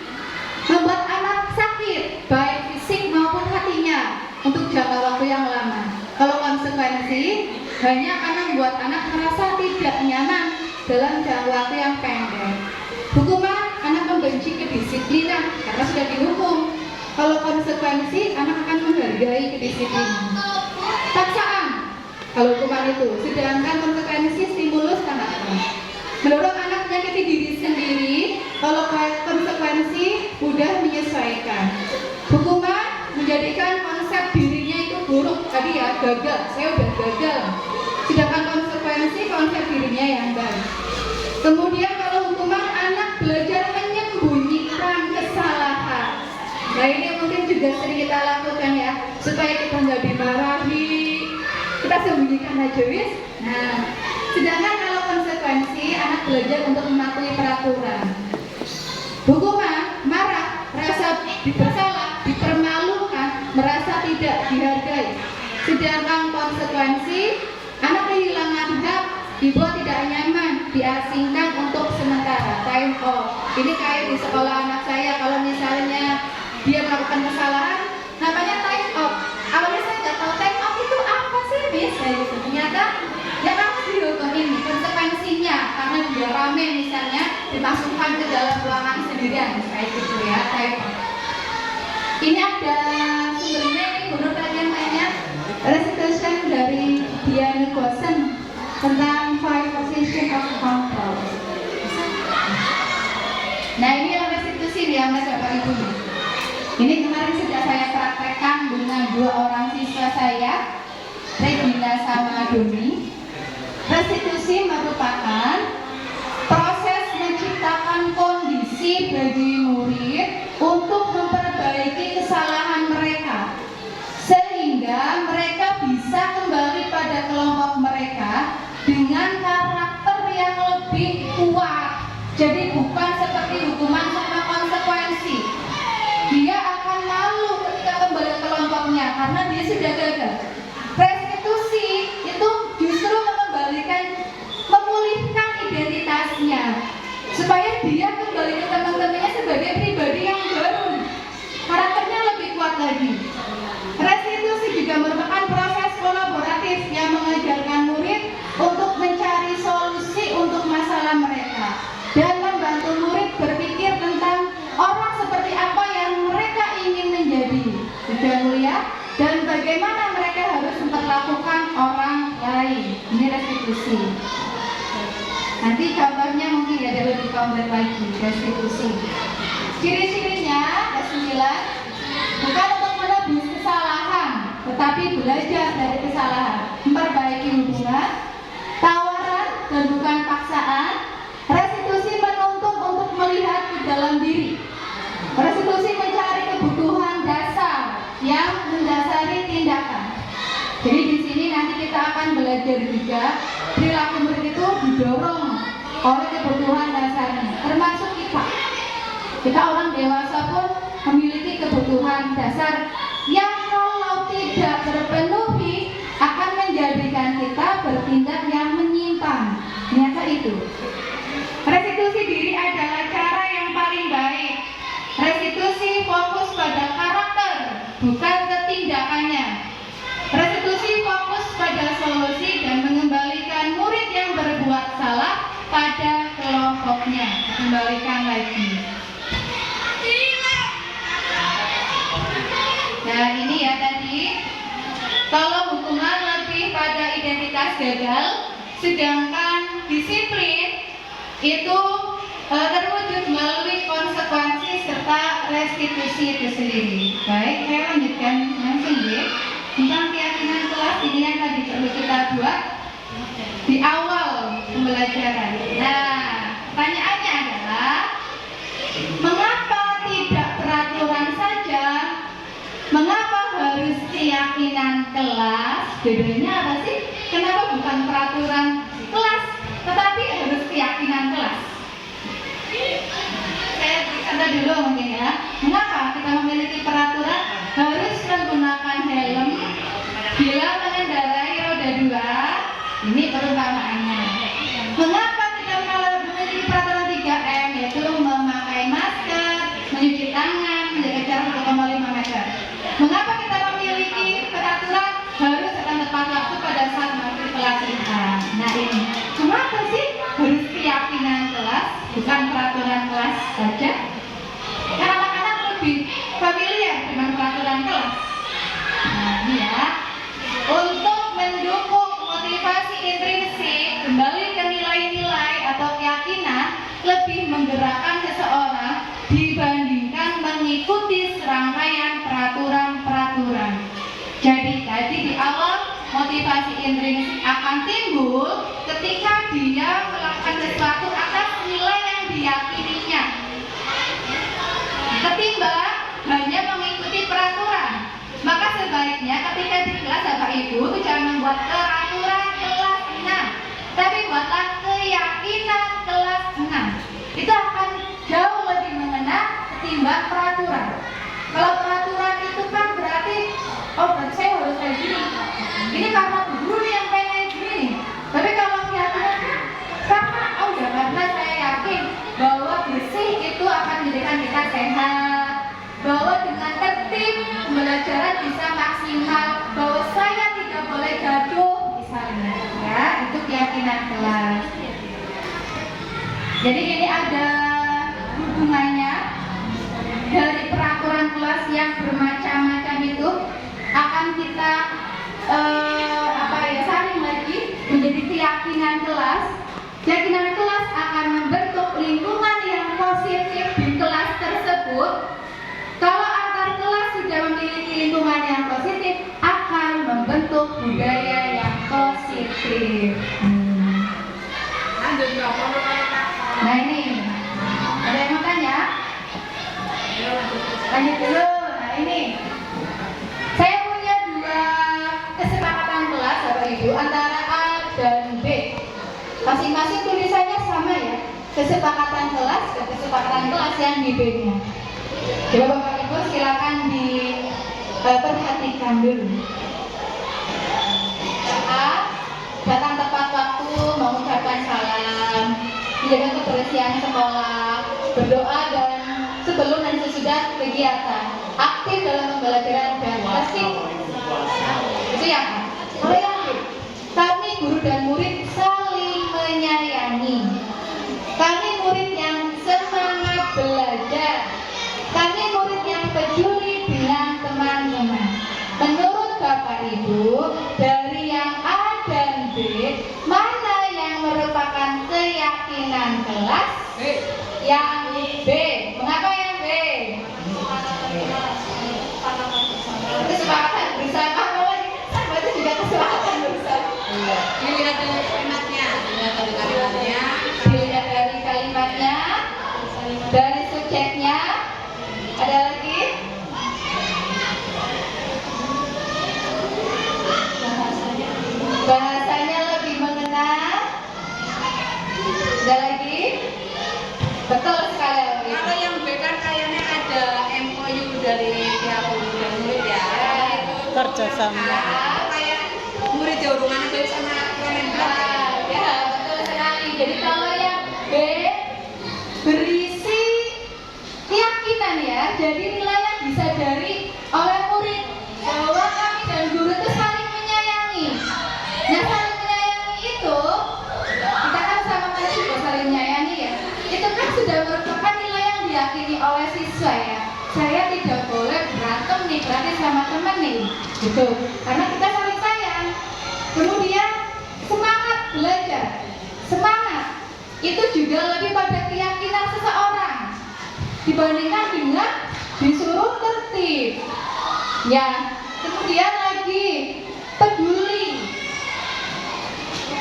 Membuat anak sakit, baik fisik maupun hatinya untuk jangka waktu yang lama. Kalau konsekuensi hanya akan membuat anak merasa tidak nyaman dalam jangka waktu yang pendek. Hukuman anak membenci kedisiplinan karena sudah dihukum. Kalau konsekuensi anak akan menghargai kedisiplinan. Paksaan kalau hukuman itu, sedangkan konsekuensi stimulus sangat keras. Mendorong anak menyakiti diri sendiri. Kalau konsekuensi mudah menyesuaikan. Hukuman menjadikan konsep dirinya itu buruk. Tadi ya gagal, saya udah gagal. Sedangkan konsekuensi konsep dirinya yang baik. Kemudian kalau hukuman anak belajar menyembunyikan kesalahan. Nah ini mungkin juga sering kita lakukan ya, supaya kita nggak dimarahi, kita sembunyikan aja wis. Nah, sedangkan kalau konsekuensi anak belajar untuk mematuhi peraturan. Hukuman marah, merasa bersalah, dipermalukan, merasa tidak dihargai. Sedangkan konsekuensi anak kehilangan hak, dibuat tidak nyaman, diasingkan untuk sementara, time off. Ini kayak di sekolah anak saya, kalau misalnya dia melakukan kesalahan, namanya time off. Awalnya saya nggak tahu time off itu apa sih, Miss? Kayak gitu. Ternyata ya harus dihukum ini konsekuensinya, karena dia rame misalnya dimasukkan ke dalam ruangan sendirian, kayak gitu ya, time off. Ini ada sumbernya, ini menurut kalian banyak restitution dari Dian Gosen tentang 5 position of control. Nah ini yang restitusi yang Bapak Ibu. Ini kemarin sudah saya praktekkan dengan 2 orang siswa saya, Regina sama Doni. Restitusi merupakan proses menciptakan kondisi bagi murid untuk memperbaiki kesalahan mereka, sehingga mereka bisa kembali pada kelompok mereka dengan karakter yang lebih kuat. Jadi bukan seperti hukuman sama konsekuensi. Dia akan malu ketika kembali ke kelompoknya karena dia sudah gagal. Restitusi itu justru memulihkan identitasnya supaya dia kembali ke teman-temannya sebagai pribadi yang baru, karakternya lebih kuat lagi. Restitusi juga merupakan proses kolaboratif yang mengajarkan murid untuk mencari solusi untuk masalah mereka dan membantu murid berpikir tentang orang seperti apa yang mereka ingin menjadi, sudah mulia, dan bagaimana mereka harus memperlakukan orang lain. Ini restitusi. Nanti contohnya mungkin ada lebih konkret lagi, restitusi. Ciri-cirinya ada 9. Bukan untuk menebus kesalahan, tetapi belajar dari kesalahan, memperbaiki hubungan, tawaran dan bukan paksaan. Restitusi menuntut untuk melihat ke dalam diri. Restitusi mencari kebutuhan dasar yang mendasari tindakan. Jadi di sini nanti kita akan belajar juga perilaku murid itu didorong oleh kebutuhan dasarnya, termasuk kita. Kita orang dewasa pun memiliki kebutuhan dasar yang kalau tidak terpenuhi itu. Restitusi diri adalah cara yang paling baik. Restitusi fokus pada karakter, bukan ketindakannya. Restitusi fokus pada solusi dan mengembalikan murid yang berbuat salah pada kelompoknya. Kembalikan lagi. Nah ini ya tadi, kalau hukuman lebih pada identitas gagal, sedangkan disiplin itu terwujud melalui konsekuensi serta restitusi itu sendiri. Baik, saya lanjutkan langsung ya. Tentang keyakinan kelas ini yang tadi perlu kita buat di awal pembelajaran. Nah, pertanyaannya adalah mengapa tidak peraturan saja? Mengapa harus keyakinan kelas? Bedanya apa sih? Kenapa bukan peraturan kelas, tetapi harus keyakinan kelas? Saya kata dulu mungkin ya. Mengapa kita memiliki peraturan harus menggunakan helm bila mengendarai roda 2? Ini perumpamaannya. Mengapa kita memiliki peraturan 3M, yaitu memakai masker, mencuci tangan, menjaga jarak 1,5 meter? Mengapa kita memiliki peraturan harus datang tepat waktu pada saat masuk kelas kita? Nah ini, kenapa sih harus keyakinan kelas, bukan peraturan kelas saja? Karena anak-anak lebih familiar dengan peraturan kelas. Nah ini ya, untuk mendukung motivasi intrinsik, kembali ke nilai-nilai atau keyakinan, lebih menggerakkan seseorang dibandingkan mengikuti serangkaian peraturan-peraturan. Jadi tadi di awal motivasi intrinsik akan timbul ketika dia melakukan sesuatu atas nilai yang diyakininya, ketimbang hanya mengikuti peraturan. Maka sebaiknya ketika di kelas Bapak Ibu itu jangan membuat peraturan kelas 6, tapi buatlah keyakinan kelas 6. Itu akan jauh lebih mengena ketimbang peraturan. Kalau peraturan itu kan berarti, oh berarti saya harus kayak gini. Ini karena guru yang pengen gini. Tapi kalau keyakinan karena, oh ya karena saya yakin bahwa bersih itu akan menjadikan kita sehat, bahwa dengan tertib pembelajaran bisa maksimal, bahwa saya tidak boleh gaduh misalnya, ya itu keyakinan kelas. Jadi ini ada hubungannya dari peraturan kelas yang bermacam-macam itu akan kita saring lagi menjadi keyakinan kelas. Keyakinan kelas akan membentuk lingkungan yang positif di kelas tersebut. Kalau antar kelas sudah memiliki lingkungan yang positif, akan membentuk budaya yang positif. Nah ini, ada yang mau tanya? Lanjut dulu. Nah ini, saya punya dua kesepakatan kelas Bapak Ibu antara A dan B. Masing-masing tulisannya sama ya, kesepakatan kelas dan kesepakatan kelas yang di B-nya. Coba Bapak Ibu silakan diperhatikan dulu. A, datang tepat waktu, mengucapkan salam, menjaga kebersihan sekolah, berdoa dan sebelum dan sesudah kegiatan, aktif dalam pembelajaran dan bersih. Itu ya. Kalau yang B, kami guru dan murid saling menyayangi. Kami murid yang semangat belajar. Kami murid yang peduli dengan teman-teman. Menurut Bapak Ibu, dari yang A dan B, mana yang merupakan keyakinan kelas? Yang B. Mengapa yang B? Kesepakatan bersama. Sama itu juga kesepakatan bersama. Dilihat dari kalimatnya, Dilihat dari kalimatnya, dari subjeknya. Ada lagi? Bahasanya lebih mengena. Ada lagi? Betul sekali. Kalau yang B kan kayaknya ada MOU dari pihak guru dan murid ya. Kerjasama. Kayak murid ya hubungannya baik sama Kementerian. Ya, betul sekali. Jadi kalau nih, gitu. Karena kita saling sayang. Kemudian semangat belajar, semangat itu juga lebih pada keyakinan seseorang dibandingkan dengan disuruh tertib. Ya, kemudian lagi peduli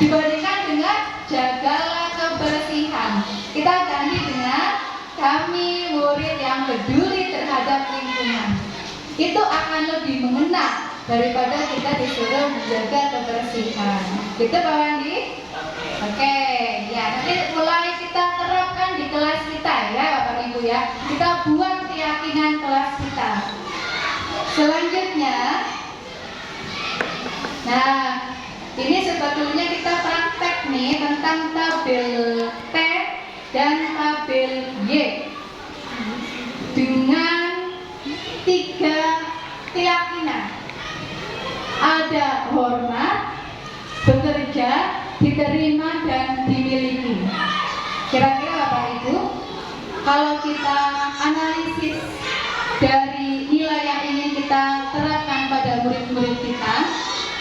dibandingkan dengan jagalah kebersihan. Kita ganti dengan kami murid yang peduli terhadap lingkungan. Itu akan lebih mengena daripada kita disuruh menjaga kebersihan. Gitu Pak Wandi? Oke, ya nanti mulai kita terapkan di kelas kita ya Bapak Ibu ya. Kita buat keyakinan kelas kita. Selanjutnya, nah ini sebetulnya kita praktek nih tentang tabel T dan tabel Y dengan 3 keyakinan. Ada hormat, bekerja, diterima, dan dimiliki. Kira-kira Bapak Ibu, kalau kita analisis dari nilai yang ingin kita terapkan pada murid-murid kita,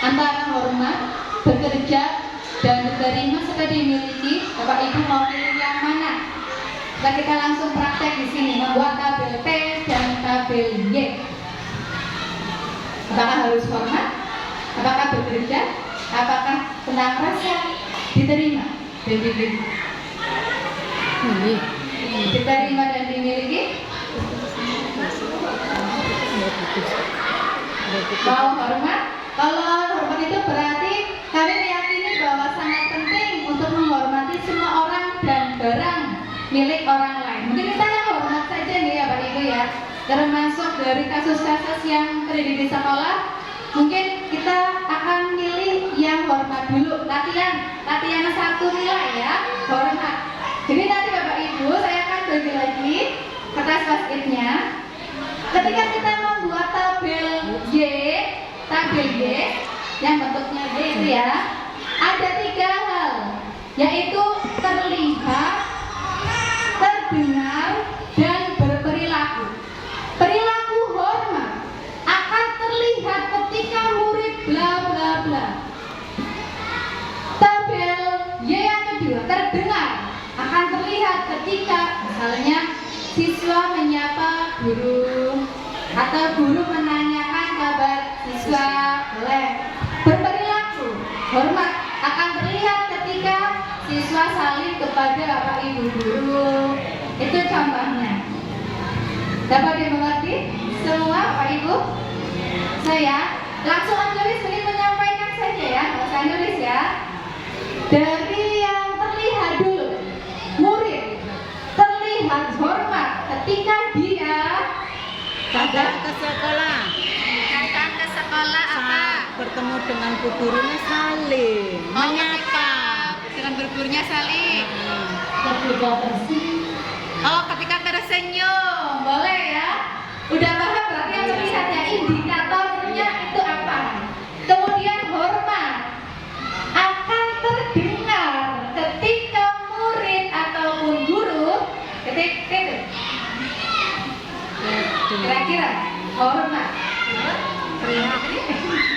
antara hormat, bekerja, dan diterima serta dimiliki, Bapak Ibu mau pilih yang mana? Nah, kita langsung praktek di sini membuat tabel T dan tabel Y. Apakah harus hormat? Apakah bekerja? Apakah tentang rasa diterima dan dimiliki? Diterima dan dimiliki? Mau hormat? Kalau hormat itu berarti kami meyakini bahwa sangat penting untuk menghormati semua orang dan barang milik orang lain. Mungkin kita yang hormat saja nih ya Pak Ibu ya. Termasuk dari kasus-kasus yang terjadi di sekolah, mungkin kita akan milih yang hormat dulu. Latihan 1 nilai ya, hormat. Jadi nanti Bapak Ibu saya akan bagi lagi kertas post-itnya. Ketika kita membuat tabel Y yang bentuknya Y itu ya, ada 3 hal, yaitu terlihat, terdengar, dan berperilaku. Perilaku hormat akan terlihat ketika murid bla bla bla. Tabel Y yang kedua, terdengar, akan terlihat ketika misalnya siswa menyapa guru atau guru menanyakan kabar siswa. Berperilaku hormat akan terlihat ketika siswa saling kepada Bapak Ibu guru. Itu contohnya. Dapat dimengerti semua Bapak Ibu? Saya langsung menulis, ingin menyampaikan saja ya, nggak usah nulis ya. Dari yang terlihat dulu, murid terlihat hormat ketika dia datang ke sekolah, apa? bertemu dengan bu gurunya saling menyapa. Dengan bergurunya saling. Ketika tersenyum. Oh, ketika tersenyum. Boleh ya? Udah paham berarti yang terlihatnya indikatornya itu apa? Kemudian hormat akan terdengar ketika murid ataupun guru kira-kira hormat.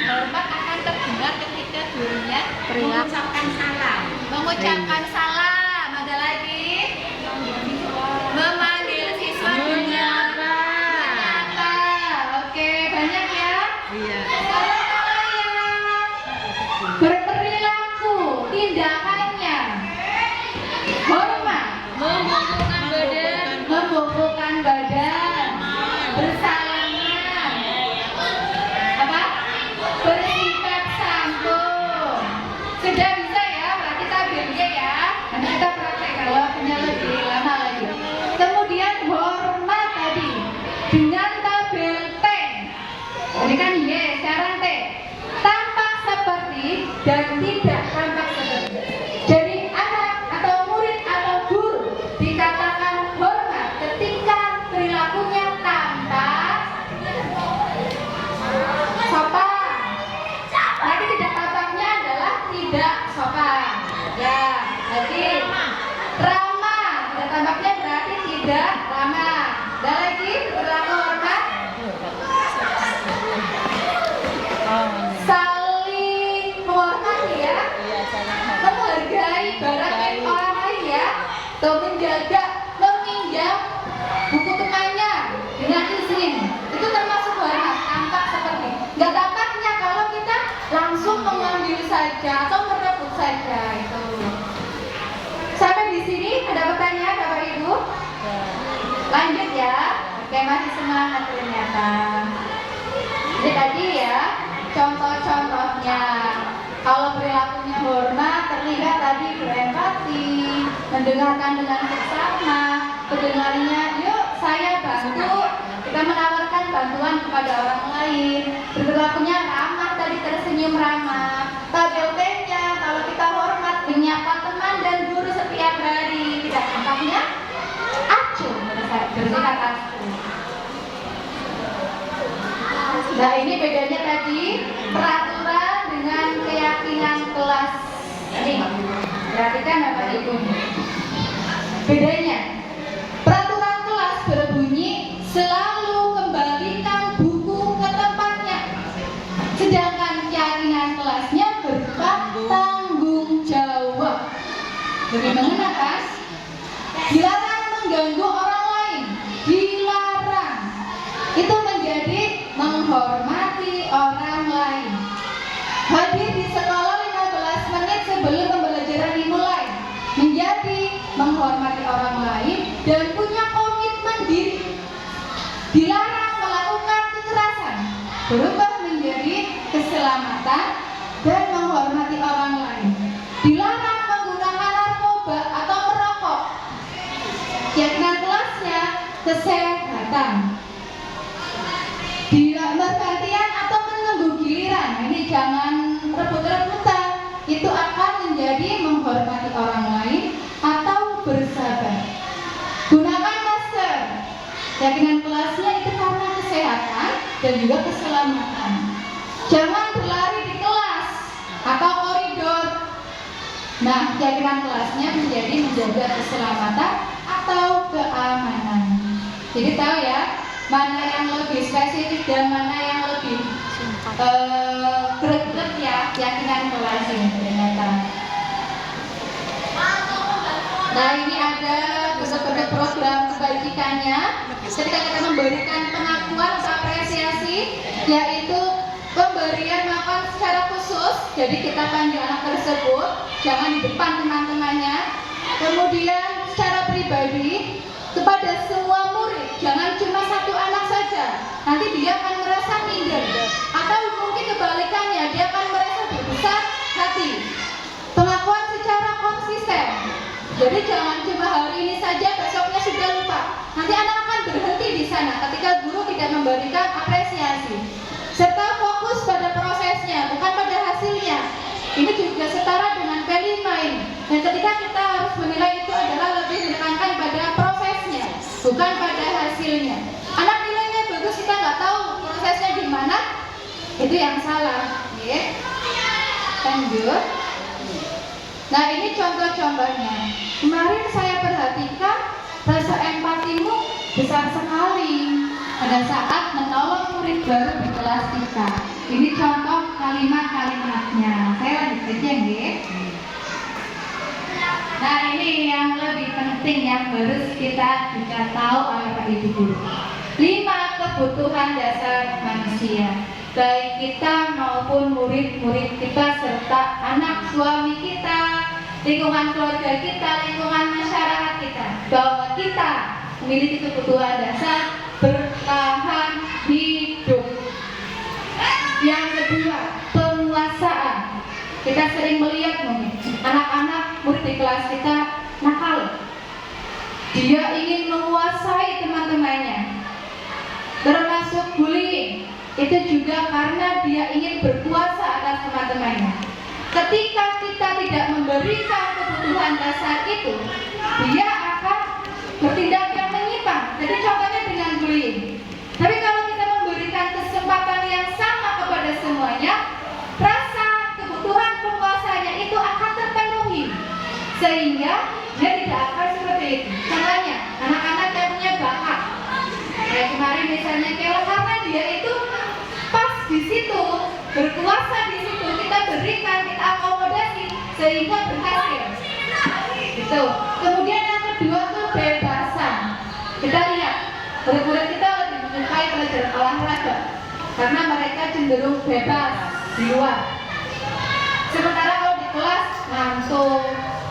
Hormat akan terdengar ketika gurunya Mengucapkan salam. mengucapkan salam. Ada lagi? Memanggil siswa dengan menyapa. Oke, banyak ya. Iya. Berperilaku, tindakannya hormat, membungkukkan badan, bersalaman, apa? Bersikap santun. Sudah bisa ya, berarti tabelnya ya. atau menjaga, meminjam buku temannya dengan izin. Itu termasuk hormat. Tampak seperti nggak tampaknya kalau kita langsung mengambil saja atau merebut saja itu. Sampai di sini ada pertanyaan Bapak Ibu? Lanjut ya. Oke, masih semangat ternyata. Jadi tadi ya contoh-contohnya. Kalau perilakunya hormat, terlihat tadi berempati, mendengarkan dengan seksama, pendengarnya, yuk saya bantu, kita menawarkan bantuan kepada orang lain, perilakunya ramah, tadi tersenyum ramah, tabel T-nya, kalau kita hormat, menyapa teman dan guru setiap hari, tidak tampaknya acuh, bersikap acuh. Nah ini bedanya tadi peraturan dengan keyakinan kelas. Ini perhatikan Bapak Ibu. Bedanya peraturan kelas berbunyi selalu kembalikan buku ke tempatnya, sedangkan keyakinan kelasnya berupa tanggung jawab. Bagaimana kan? Dilarang mengganggu orang lain, dilarang. Itu menjadi menghormati orang lain. Hadir di sekolah 15 menit sebelum pembelajaran dimulai, menjadi menghormati orang lain dan punya komitmen diri. Dilarang melakukan kekerasan, berubah menjadi keselamatan dan menghormati orang lain. Dilarang menggunakan narkoba atau merokok. Keyakinan kelasnya kesehatan. Bergantian atau menunggu giliran, ini jangan rebut-rebutan, itu akan menjadi menghormati orang lain atau bersabar. Gunakan masker, keyakinan kelasnya itu karena kesehatan dan juga keselamatan. Jangan berlari di kelas atau koridor. Nah, keyakinan kelasnya menjadi menjaga keselamatan atau keamanan. Jadi tahu ya, mana yang lebih spesifik dan mana yang lebih greget ya keyakinan kelas ini ternyata. Nah ini ada bentuk-bentuk program kebajikannya. Ketika kita memberikan pengakuan atau apresiasi, yaitu pemberian makan secara khusus. Jadi kita panggil anak tersebut, jangan di depan teman-temannya. Kemudian secara pribadi kepada semua murid, jangan cuma satu anak saja, nanti dia akan merasa minder, atau mungkin kebalikannya, dia akan merasa berbesar hati. Pengakuan secara konsisten, jadi jangan cuma hari ini saja, besoknya sudah lupa, nanti anak akan berhenti di sana ketika guru tidak memberikan apresiasi. Serta fokus pada prosesnya, bukan pada hasilnya. Ini juga setara dengan value main. Dan ketika kita harus menilai itu adalah lebih menekankan pada prosesnya, bukan pada hasilnya. Anak nilainya bagus, kita nggak tahu prosesnya gimana, itu yang salah. Ya. Lanjut. Nah ini contoh-contohnya. Kemarin saya perhatikan rasa empatimu besar sekali pada saat menolong murid baru di kelas kita. Ini contoh kalimat-kalimatnya. Saya lanjut aja nggih. Nah ini yang lebih penting yang harus kita juga tahu oleh Pak Ibu Guru. 5 kebutuhan dasar manusia, baik kita maupun murid-murid kita serta anak suami kita, lingkungan keluarga kita, lingkungan masyarakat kita, bahwa kita memiliki kebutuhan dasar bertahan hidup. Yang kedua, penguasaan. Kita sering melihat mungkin anak-anak murid di kelas kita nakal. Dia ingin menguasai teman-temannya, termasuk bullying. Itu juga karena dia ingin berkuasa atas teman-temannya. Ketika kita tidak memberikan kebutuhan dasar itu, dia akan bertindak yang menyimpang. Jadi contohnya dengan bullying. Tapi kalau kita memberikan kesempatan yang sama kepada semuanya, rasa kebutuhan penguasanya itu akan terpenuhi, sehingga dia tidak akan seperti itu. Contohnya, anak-anak yang punya bakat, kayak kemarin misalnya Kela, karena dia itu pas di situ, berkuasa di situ, kita berikan, kita akomodasi, sehingga berhasil. Gitu. Kemudian yang kedua, Murid-murid kita lebih menyukai pelajaran olahraga karena mereka cenderung bebas di luar. Sementara kalau di kelas ngantuk,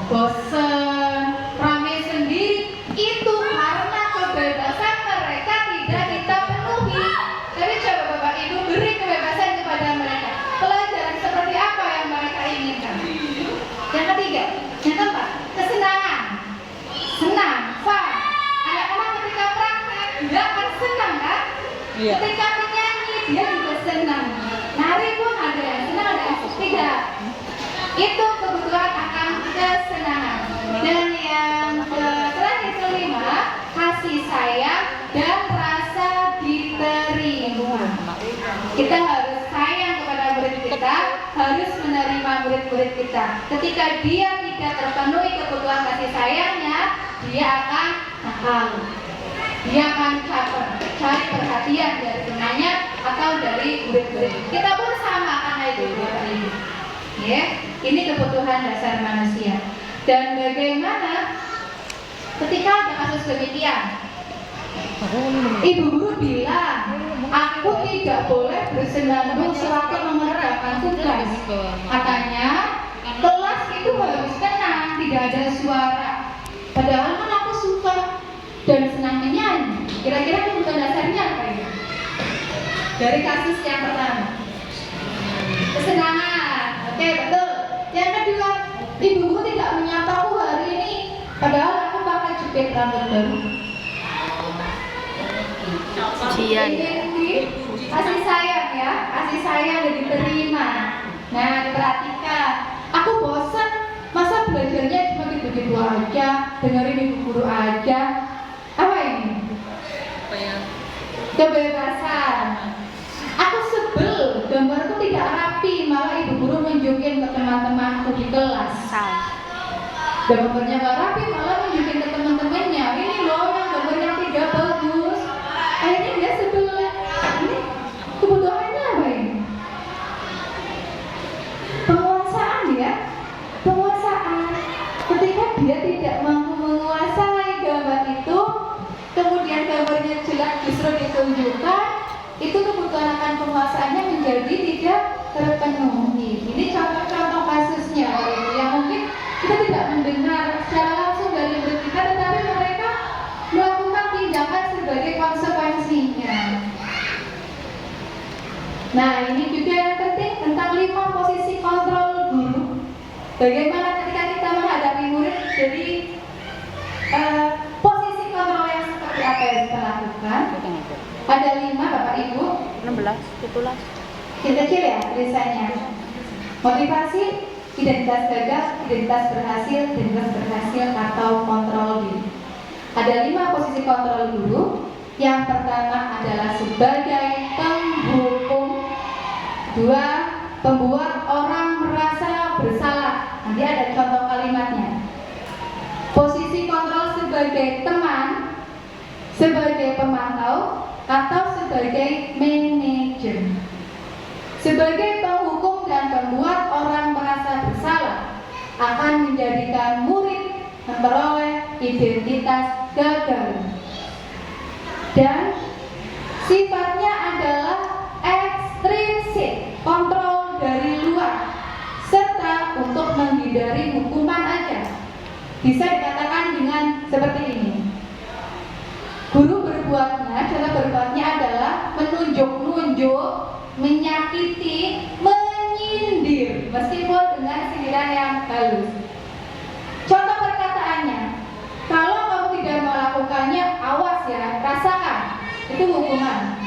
bosen, rame sendiri, itu karena kebebasan mereka tidak kita penuhi. Jadi coba Bapak Ibu beri kebebasan kepada mereka. Pelajaran seperti apa yang mereka inginkan? Yang ketiga, yang keempat, kesenangan. Senang, fun. Anak-anak ketika praktek dia akan senang kan? Iya. Ketika menyanyi dia juga senang. Nari pun ada yang senang, ada yang tidak. Itu kebutuhan akan kesenangan. Dan yang terakhir kelima, kasih sayang dan rasa diterima. Kita harus sayang kepada murid kita, harus menerima murid-murid kita. Ketika dia tidak terpenuhi kebutuhan kasih sayangnya, dia akan nakal. Dia akan caper, cari perhatian dari temannya atau dari murid-murid. Kita pun sama karena itu, Bapak Ibu. Ya, ini kebutuhan dasar manusia. Dan bagaimana ketika ada kasus demikian? Ibu guru bilang, aku tidak boleh bersenandung sewaktu mengerjakan tugas. Katanya, kelas itu harus tenang, tidak ada suara. Padahal kan aku suka dan senang menyanyi. Kira-kira kebutuhan dasarnya apa ya? Dari kasus yang pertama, kesenangan. Oke, betul. Yang kedua, ibu guru tidak menyapaku hari ini, padahal aku pakai jepit rambut baru. Ini kasih sayang ya, kasih sayang dan diterima. Nah, diperhatikan. Aku bosan, masa belajarnya cuma gitu-gitu aja, dengerin ibu guru aja. Apa ini? Kebebasan. Aku sebel, gambarku tidak rapi, malah ibu guru nunjukin ke teman-temanku di kelas. Gambarnya nggak rapi, malah nunjukin ke teman-temannya. Ini loh yang gambarnya tidak bagus. Akhirnya dia sebel. Ini kebutuhannya apa ini? Penguasaan ya, penguasaan. Ketika dia tidak mampu menguasai gambar itu, kemudian gambarnya jelek justru ditunjukkan, itu kebutuhan akan penguasaannya menjadi tidak terpenuhi. Ini contoh-contoh kasusnya yang mungkin kita tidak mendengar secara langsung dari murid kita, tetapi mereka melakukan tindakan sebagai konsekuensinya. Nah, ini juga yang penting tentang 5 posisi kontrol guru. Bagaimana ketika kita menghadapi murid, jadi posisi kontrol yang seperti apa yang kita lakukan? Ada 5 Bapak Ibu. 16, 17. Kecil ya tulisannya. Motivasi, identitas gagal, identitas berhasil atau kontrol diri. Ada 5 posisi kontrol guru. Yang pertama adalah sebagai penghukum. 2, pembuat orang merasa bersalah. Nanti ada contoh kalimatnya. Posisi kontrol sebagai teman, sebagai pemantau, atau sebagai manajer. Sebagai penghukum dan pembuat orang merasa bersalah akan menjadikan murid memperoleh identitas gagal. Dan sifatnya adalah ekstrinsik, kontrol dari luar, serta untuk menghindari hukuman aja. Bisa dikatakan dengan seperti ini. Guru berbuatnya, cara berbuatnya adalah menunjuk-nunjuk, menyakiti, menyindir, meskipun dengan sindiran yang halus. Contoh perkataannya, kalau kamu tidak melakukannya, awas ya, rasakan, itu hukuman.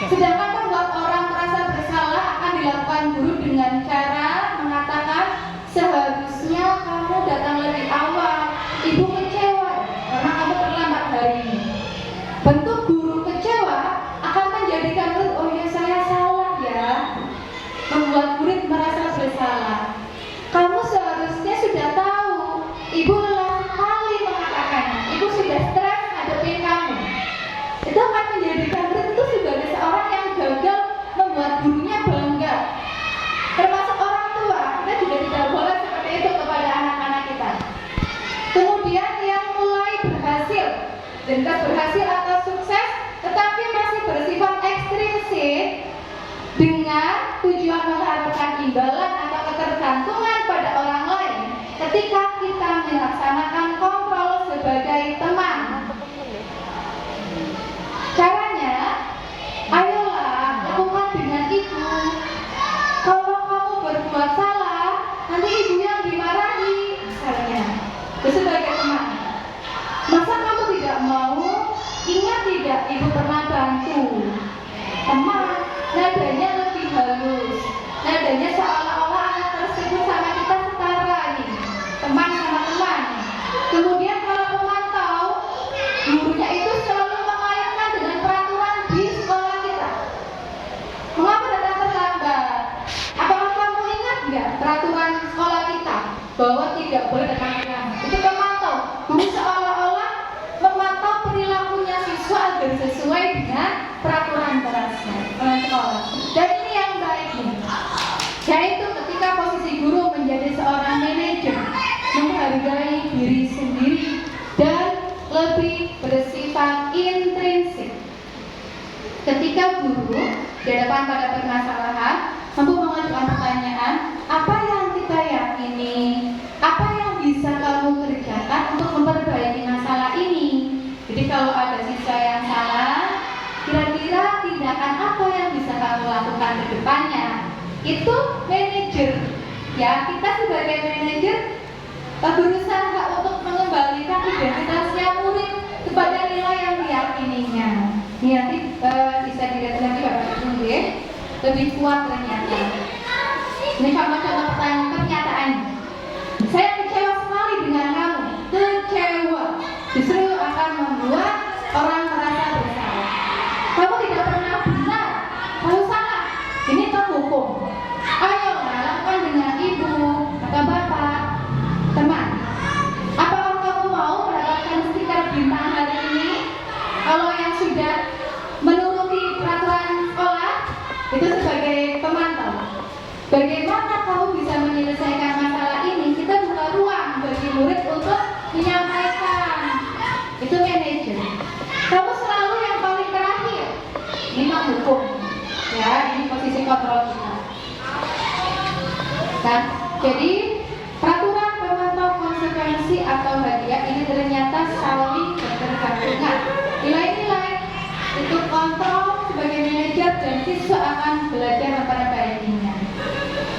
Sedangkan membuat orang merasa bersalah akan dilakukan guru dengan cara mengatakan, seharusnya kamu datang lebih awal, ibu kecewa karena kamu terlambat hari ini. Bentuk guru kecewa akan menjadikan murid, oh ya saya salah ya, membuat murid merasa bersalah. Kamu seharusnya sudah tahu, ibu lelah sekali mengatakannya, ibu sudah stres hadapin kamu. Itu akan menjadikan murid itu sebagai seorang yang gagal membuat gurunya bangga. Termasuk orang tua, kita juga tidak boleh seperti itu kepada anak-anak kita. Kemudian yang mulai berhasil, dan berhasil atau sukses imbalan atau ketergantungan pada orang lain ketika kita melaksanakan kontrol sebagai teman. Caranya, ayolah lakukan dengan ibu. Kalau kamu berbuat salah, nanti ibu yang dimarahi, misalnya. Itu sebagai teman. Masa kamu tidak mau? Ingat tidak, ibu pernah bantu. Teman, nadanya lebih halus. Nadanya seolah-olah anak tersebut sama kita setara nih. Teman sama teman. Kemudian kalau memantau, gurunya itu selalu mengaitkan dengan peraturan di sekolah kita. Mengapa datang terlambat? Apakah kamu ingat nggak peraturan sekolah kita bahwa tidak boleh datang terlambat? Itu pemantau. Guru seolah-olah memantau perilakunya siswa agar sesuai dengan peraturan sekolah. Dan ini yang baik nih, yaitu ketika posisi guru menjadi seorang manajer, menghargai diri sendiri dan lebih bersifat intrinsik. Ketika guru dihadapkan pada permasalahan, mampu mengajukan pertanyaan, apa yang kita yakini, apa yang bisa kamu kerjakan untuk memperbaiki masalah ini. Jadi kalau ada siswa yang salah, kira-kira tindakan apa yang bisa kamu lakukan ke depannya. Itu manajer. Ya, kita sebagai manajer berusaha untuk mengembalikan identitasnya murid kepada nilai yang diyakininya. Ini nanti bisa dilihat lagi Bapak Ibu ya. Lebih kuat ternyata. Ini contoh-contoh pernyataan. Saya kecewa sekali dengan kamu. Kecewa justru akan membuat orang merasa bersalah. Kamu tidak pernah benar, kamu salah. Ini terhukum. Ayo lakukan dengan ibu atau bapak, teman. Apakah kamu mau mendapatkan stiker bintang hari ini? Kalau yang sudah menuruti peraturan sekolah, itu sebagai pemantau. Bagaimana kamu bisa menyelesaikan masalah ini? Kita buka ruang bagi murid untuk menyampaikan. Itu manajer. Kamu selalu yang paling terakhir. Ini menghukum. Ya, ini posisi kontrol kita. Nah, jadi peraturan pemantau konsekuensi atau hadiah ini ternyata saling bergantungan. Nilai-nilai itu kontrol sebagai manajer dan siswa akan belajar memperbaikinya.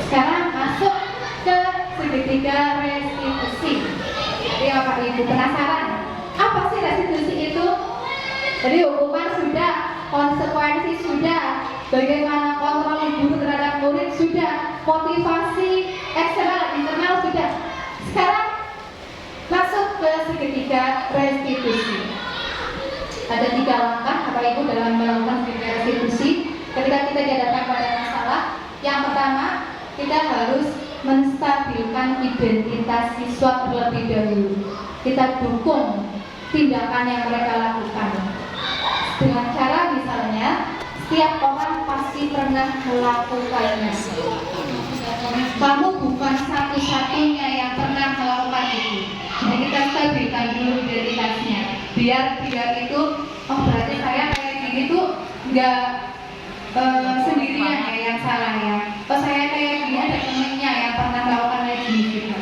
Sekarang masuk ke segitiga restitusi. Jadi Bapak Ibu penasaran? Apa sih restitusi itu? Jadi hukuman sudah, konsekuensi sudah, bagaimana kontrol guru terhadap murid sudah, motivasi eksternal dan internal sudah. Sekarang masuk ke segitiga restitusi. Ada 3 langkah Bapak Ibu dalam melakukan segitiga restitusi. Ketika kita dihadapkan pada masalah, yang pertama kita harus menstabilkan identitas siswa terlebih dahulu. Kita dukung tindakan yang mereka lakukan dengan cara misalnya setiap orang pasti pernah melakukannya. Kamu bukan satu-satunya yang pernah melakukan itu. Jadi kita stabilkan dulu identitasnya. Biar itu, oh berarti saya kayak gini tuh nggak sendirian ya yang salah ya. Oh saya kayak gini ada temennya yang pernah melakukan kayak gini gitu.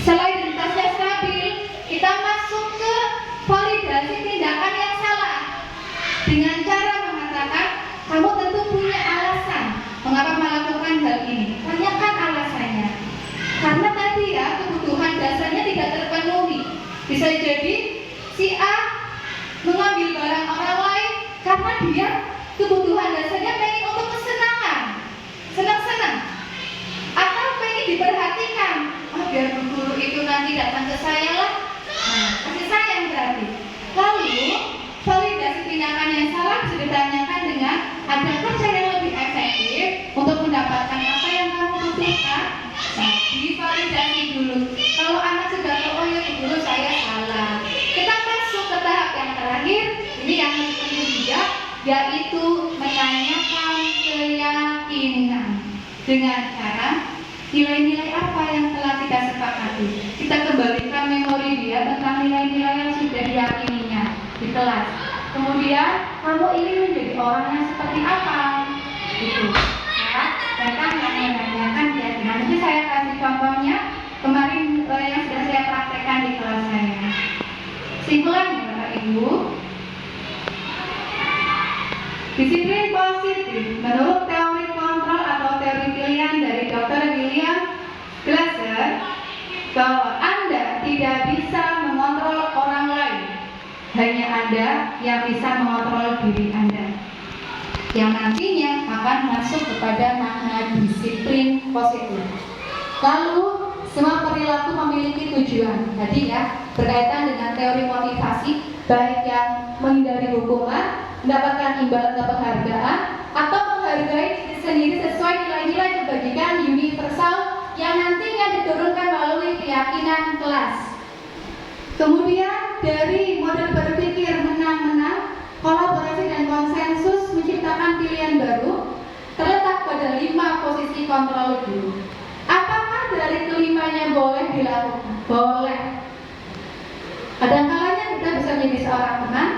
Setelah identitasnya stabil, kita masuk ke validasi tindakan yang salah dengan cara mengatakan kamu tentu punya alasan mengapa melakukan hal ini. Tanyakan alasannya. Karena tadi ya kebutuhan dasarnya tidak terpenuhi. Bisa jadi si A mengambil barang orang lain karena dia kebutuhan dasarnya pengen untuk kesenangan, senang-senang, atau pengen diperhatikan. Oh biar guru itu nanti datang ke saya lah. Nah, kasih sayang berarti. Lalu validasi tindakan yang salah bisa ditanyakan dengan adakah cara yang lebih efektif untuk mendapatkan apa yang kamu butuhkan? Nah, divalidasi dulu. Kalau anak sudah tahu, oh ya guru saya salah, kita masuk ke tahap yang terakhir. Ini yang lebih penting juga, yaitu menanyakan keyakinan dengan cara nilai-nilai apa yang telah kita sepakati. Kita kembalikan memori dia tentang nilai-nilai yang sudah diyakininya di kelas. Kemudian kamu ingin menjadi orang yang seperti apa? Itu. Ya, mereka menanyakan Kesimpulannya Bapak Ibu, disiplin positif menurut teori kontrol atau teori pilihan dari Dr. William Glasser bahwa Anda tidak bisa mengontrol orang lain, hanya Anda yang bisa mengontrol diri Anda, yang nantinya akan masuk kepada makna disiplin positif. Lalu semua perilaku memiliki tujuan. Tadi ya, berkaitan dengan teori motivasi, baik yang menghindari hukuman, mendapatkan imbalan atau penghargaan, atau menghargai diri sendiri sesuai nilai-nilai kebajikan universal yang nantinya diturunkan melalui keyakinan kelas. Kemudian dari model berpikir menang-menang, kolaborasi dan konsensus menciptakan pilihan baru terletak pada 5 posisi kontrol itu. Apakah dari kelimanya boleh dilakukan? Boleh. Kadang-kadang kita bisa menjadi seorang teman,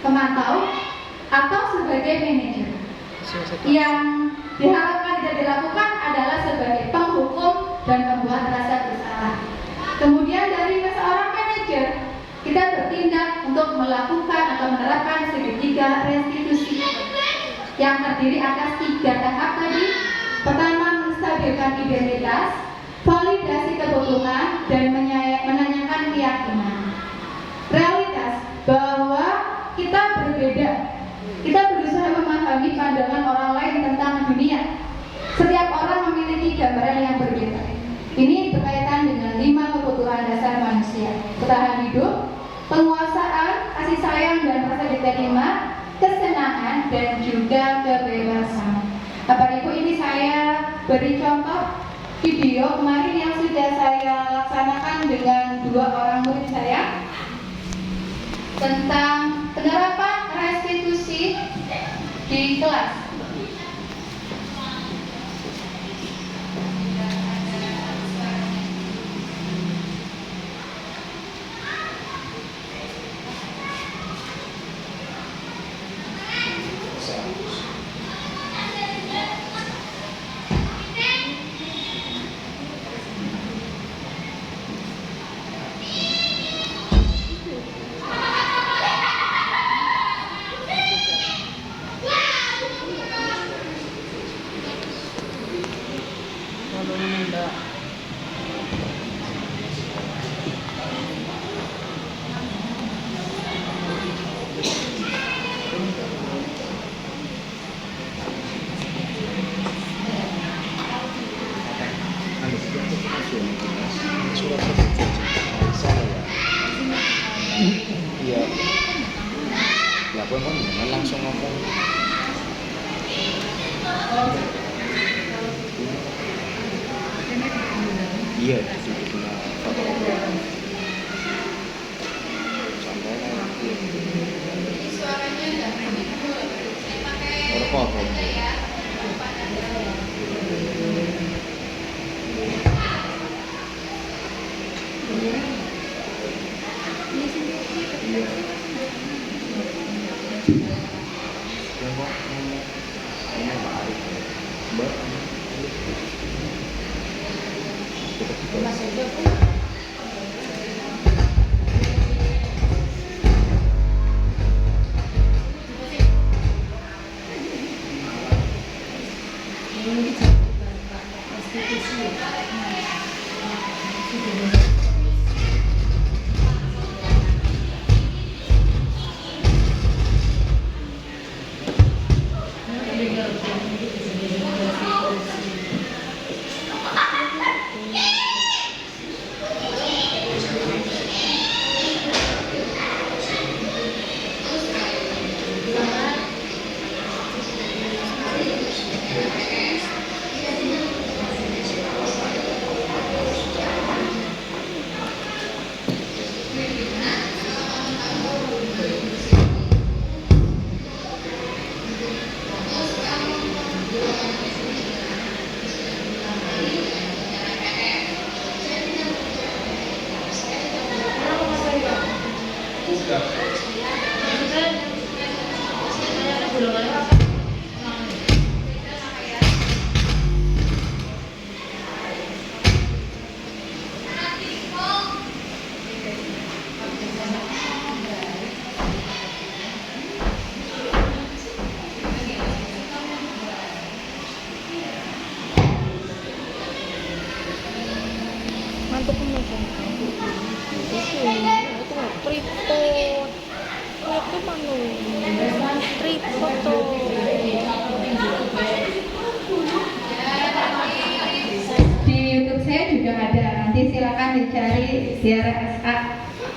pemantau, atau sebagai manajer. Yang diharapkan tidak dilakukan adalah sebagai penghukum dan membuat rasa bersalah. Kemudian dari seorang manajer, kita bertindak untuk melakukan atau menerapkan segitiga restitusi yang terdiri atas 3 tahap tadi. Pertama, menstabilkan identitas, validasi kebutuhan, dan menanyakan keyakinan. Realitas bahwa kita berbeda. Kita berusaha memahami pandangan orang lain tentang dunia. Setiap orang memiliki gambaran yang berbeda. Ini berkaitan dengan 5 kebutuhan dasar manusia: bertahan hidup, penguasaan, kasih sayang dan rasa diterima, kesenangan, dan juga kebebasan. Bapak Ibu, ini saya beri contoh video kemarin yang sudah saya laksanakan dengan 2 orang murid saya tentang penerapan restitusi di kelas. Iya. Lapor kan langsung ngomong. Iya, itu punya foto. Sampai nanti. Suaranya enggak begitu. Saya pakai Foto. ya.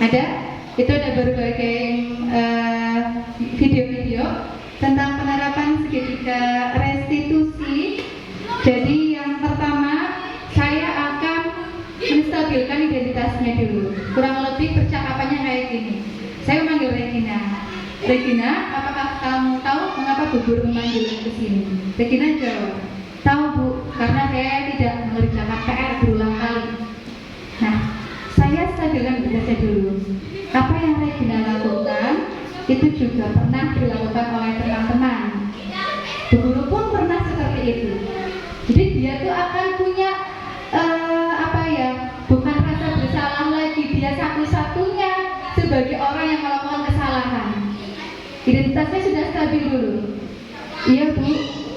Ada? Itu ada berbagai video-video tentang penerapan segitiga restitusi. Jadi yang pertama, saya akan menstabilkan identitasnya dulu. Kurang lebih percakapannya kayak gini. Saya memanggil Regina. Regina, apakah kamu tahu mengapa Bu Guru memanggil ke sini? Regina jawab, tahu Bu, karena saya tidak mengerjakan PR berulang kali. Nah, saya stabilkan identitasnya dulu. Apa yang Regina lakukan itu juga pernah dilakukan oleh teman-teman. Bu Guru pun pernah seperti itu. Jadi dia tuh akan punya bukan rasa bersalah lagi, dia satu-satunya sebagai orang yang melakukan kesalahan. Identitasnya sudah stabil dulu. Iya Bu,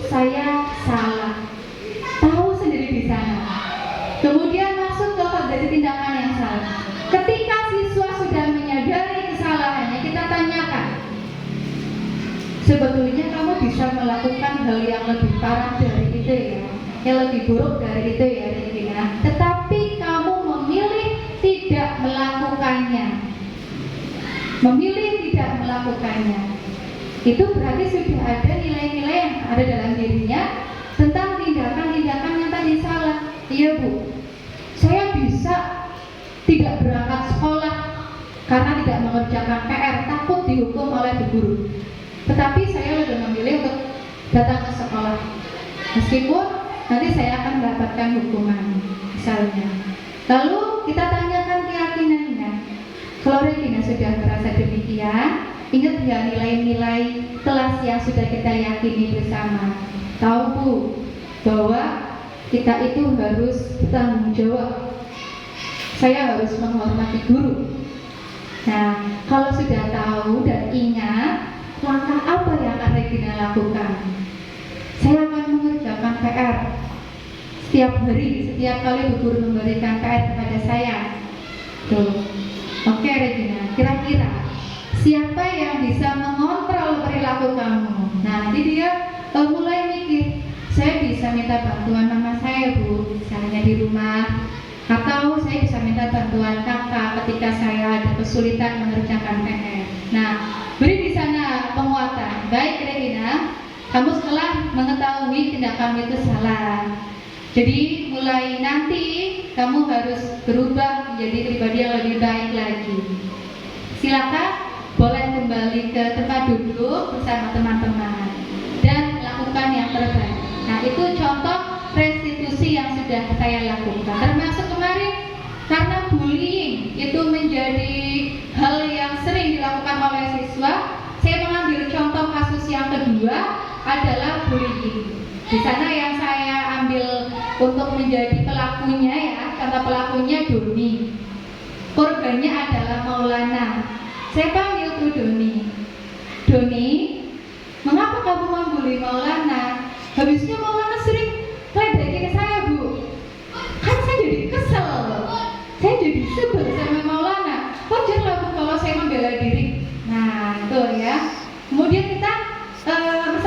saya salah. Tahu sendiri di sana. Kemudian masuk ke kondisi tindakan yang salah. Ketika siswa sudah menyadari kesalahannya, kita tanyakan, sebetulnya kamu bisa melakukan hal yang lebih parah dari itu ya, yang lebih buruk dari itu ya Regina, tetapi kamu memilih tidak melakukannya. Memilih tidak melakukannya itu berarti sudah ada nilai-nilai yang ada dalam dirinya tentang tindakan-tindakan yang tadi salah. Iya Bu, saya bisa tidak berangkat sekolah karena tidak mengerjakan PR, takut dihukum oleh Bu Guru. Tetapi saya lebih memilih untuk datang ke sekolah, meskipun nanti saya akan mendapatkan hukuman, misalnya. Lalu kita tanyakan keyakinannya. Kalau Regina sudah merasa demikian, ingat ya nilai-nilai kelas yang sudah kita yakini bersama. Tahu Bu, bahwa kita itu harus bertanggung jawab. Saya harus menghormati guru. Nah, kalau sudah tahu dan ingat, langkah apa yang akan Regina lakukan? Saya akan mengerjakan PR setiap hari, setiap kali Bu Guru memberikan PR kepada saya. Tuh. Oke Regina, kira-kira siapa yang bisa mengontrol perilaku kamu? Nah, nanti dia mulai mikir, saya bisa minta bantuan mama saya Bu, misalnya di rumah, atau saya bisa minta bantuan kakak ketika saya ada kesulitan mengerjakan PR. Nah, beri di sana penguatan. Baik Regina, kamu setelah mengetahui tindakan itu salah, jadi mulai nanti kamu harus berubah menjadi pribadi yang lebih baik lagi. Silakan boleh kembali ke tempat duduk bersama teman-teman dan lakukan yang terbaik. Nah, itu contoh restitusi yang sudah saya lakukan. Termasuk kemarin, karena bullying itu menjadi hal yang sering dilakukan oleh siswa, saya mengambil contoh kasus yang kedua adalah bullying. Di sana yang saya ambil untuk menjadi pelakunya ya, contoh pelakunya Doni. Korbannya adalah Maulana. Saya panggil tuh Doni. Doni, mengapa kamu membuli Maulana? Habisnya Maulana sering ledekin saya Bu. Kan saya jadi kesel. Saya jadi sebel sama Maulana. Wajar lah Bu kalau saya membela diri. Nah itu ya. Kemudian kita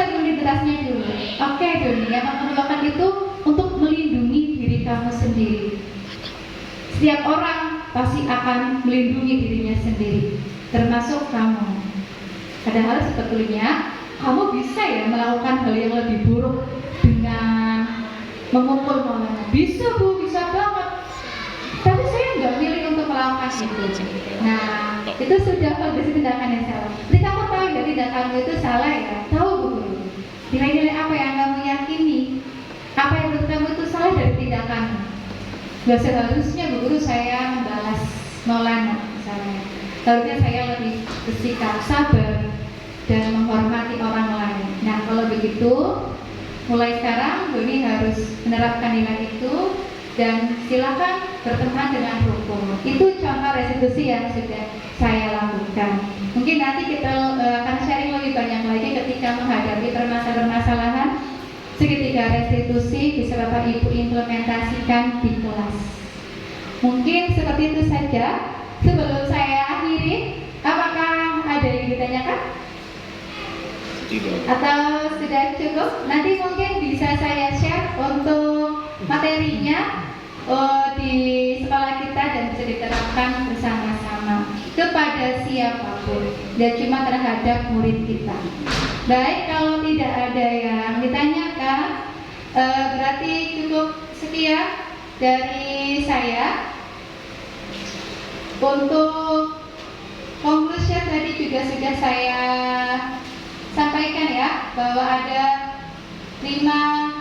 identitasnya dulu. Oke Doni, yang kamu lakukan itu untuk melindungi diri kamu sendiri. Setiap orang pasti akan melindungi dirinya sendiri, termasuk kamu. Padahal sebetulnya kamu bisa ya melakukan hal yang lebih buruk dengan memukul Maulana. Bisa Bu, bisa banget. Tapi saya nggak milih untuk melakukan itu. Nah, itu sudah kondisi tindakan yang salah. Jadi kamu tahu ya tindakanmu itu salah ya. Tahu Bu Guru. Nilai-nilai apa yang kamu yakini? Apa yang menurut kamu itu salah dari tindakanmu? Gak seharusnya Bu Guru saya membalas Maulana misalnya. Harusnya saya lebih bersikap sabar dan menghormati orang lain. Nah kalau begitu, mulai sekarang Doni harus menerapkan nilai itu dan silakan berteman dengan hukum. Itu contoh restitusi yang sudah saya lakukan. Mungkin nanti kita akan sharing lebih banyak lagi ketika menghadapi permasalahan segitiga restitusi bisa Bapak Ibu implementasikan di kelas. Mungkin seperti itu saja. Sebelum saya akhiri, apakah ada yang ditanyakan? Atau sudah cukup? Nanti mungkin bisa saya share untuk materinya di sekolah kita dan bisa diterapkan bersama-sama. bersama kepada siapapun, dan cuma terhadap murid kita. Baik, kalau tidak ada yang ditanyakan, berarti cukup sekian dari saya. Untuk konklusi tadi juga sudah saya sampaikan ya, bahwa ada 5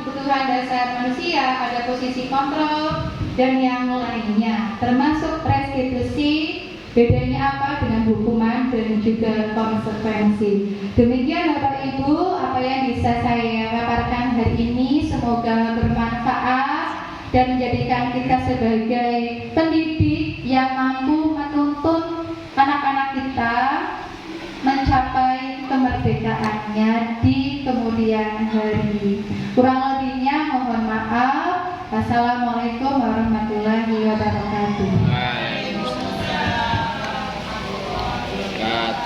kebutuhan dasar manusia, ada posisi kontrol dan yang lainnya, termasuk restitusi. Bedanya apa dengan hukuman dan juga konsekuensi. Demikian Bapak Ibu apa yang bisa saya paparkan hari ini, semoga bermanfaat dan menjadikan kita sebagai pendidik yang mampu menuntun anak-anak kita mencapai kemerdekaannya di kemudian hari. Kurang lebihnya mohon maaf. Wassalamualaikum warahmatullahi wabarakatuh.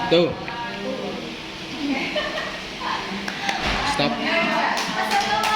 Tuh. Stop.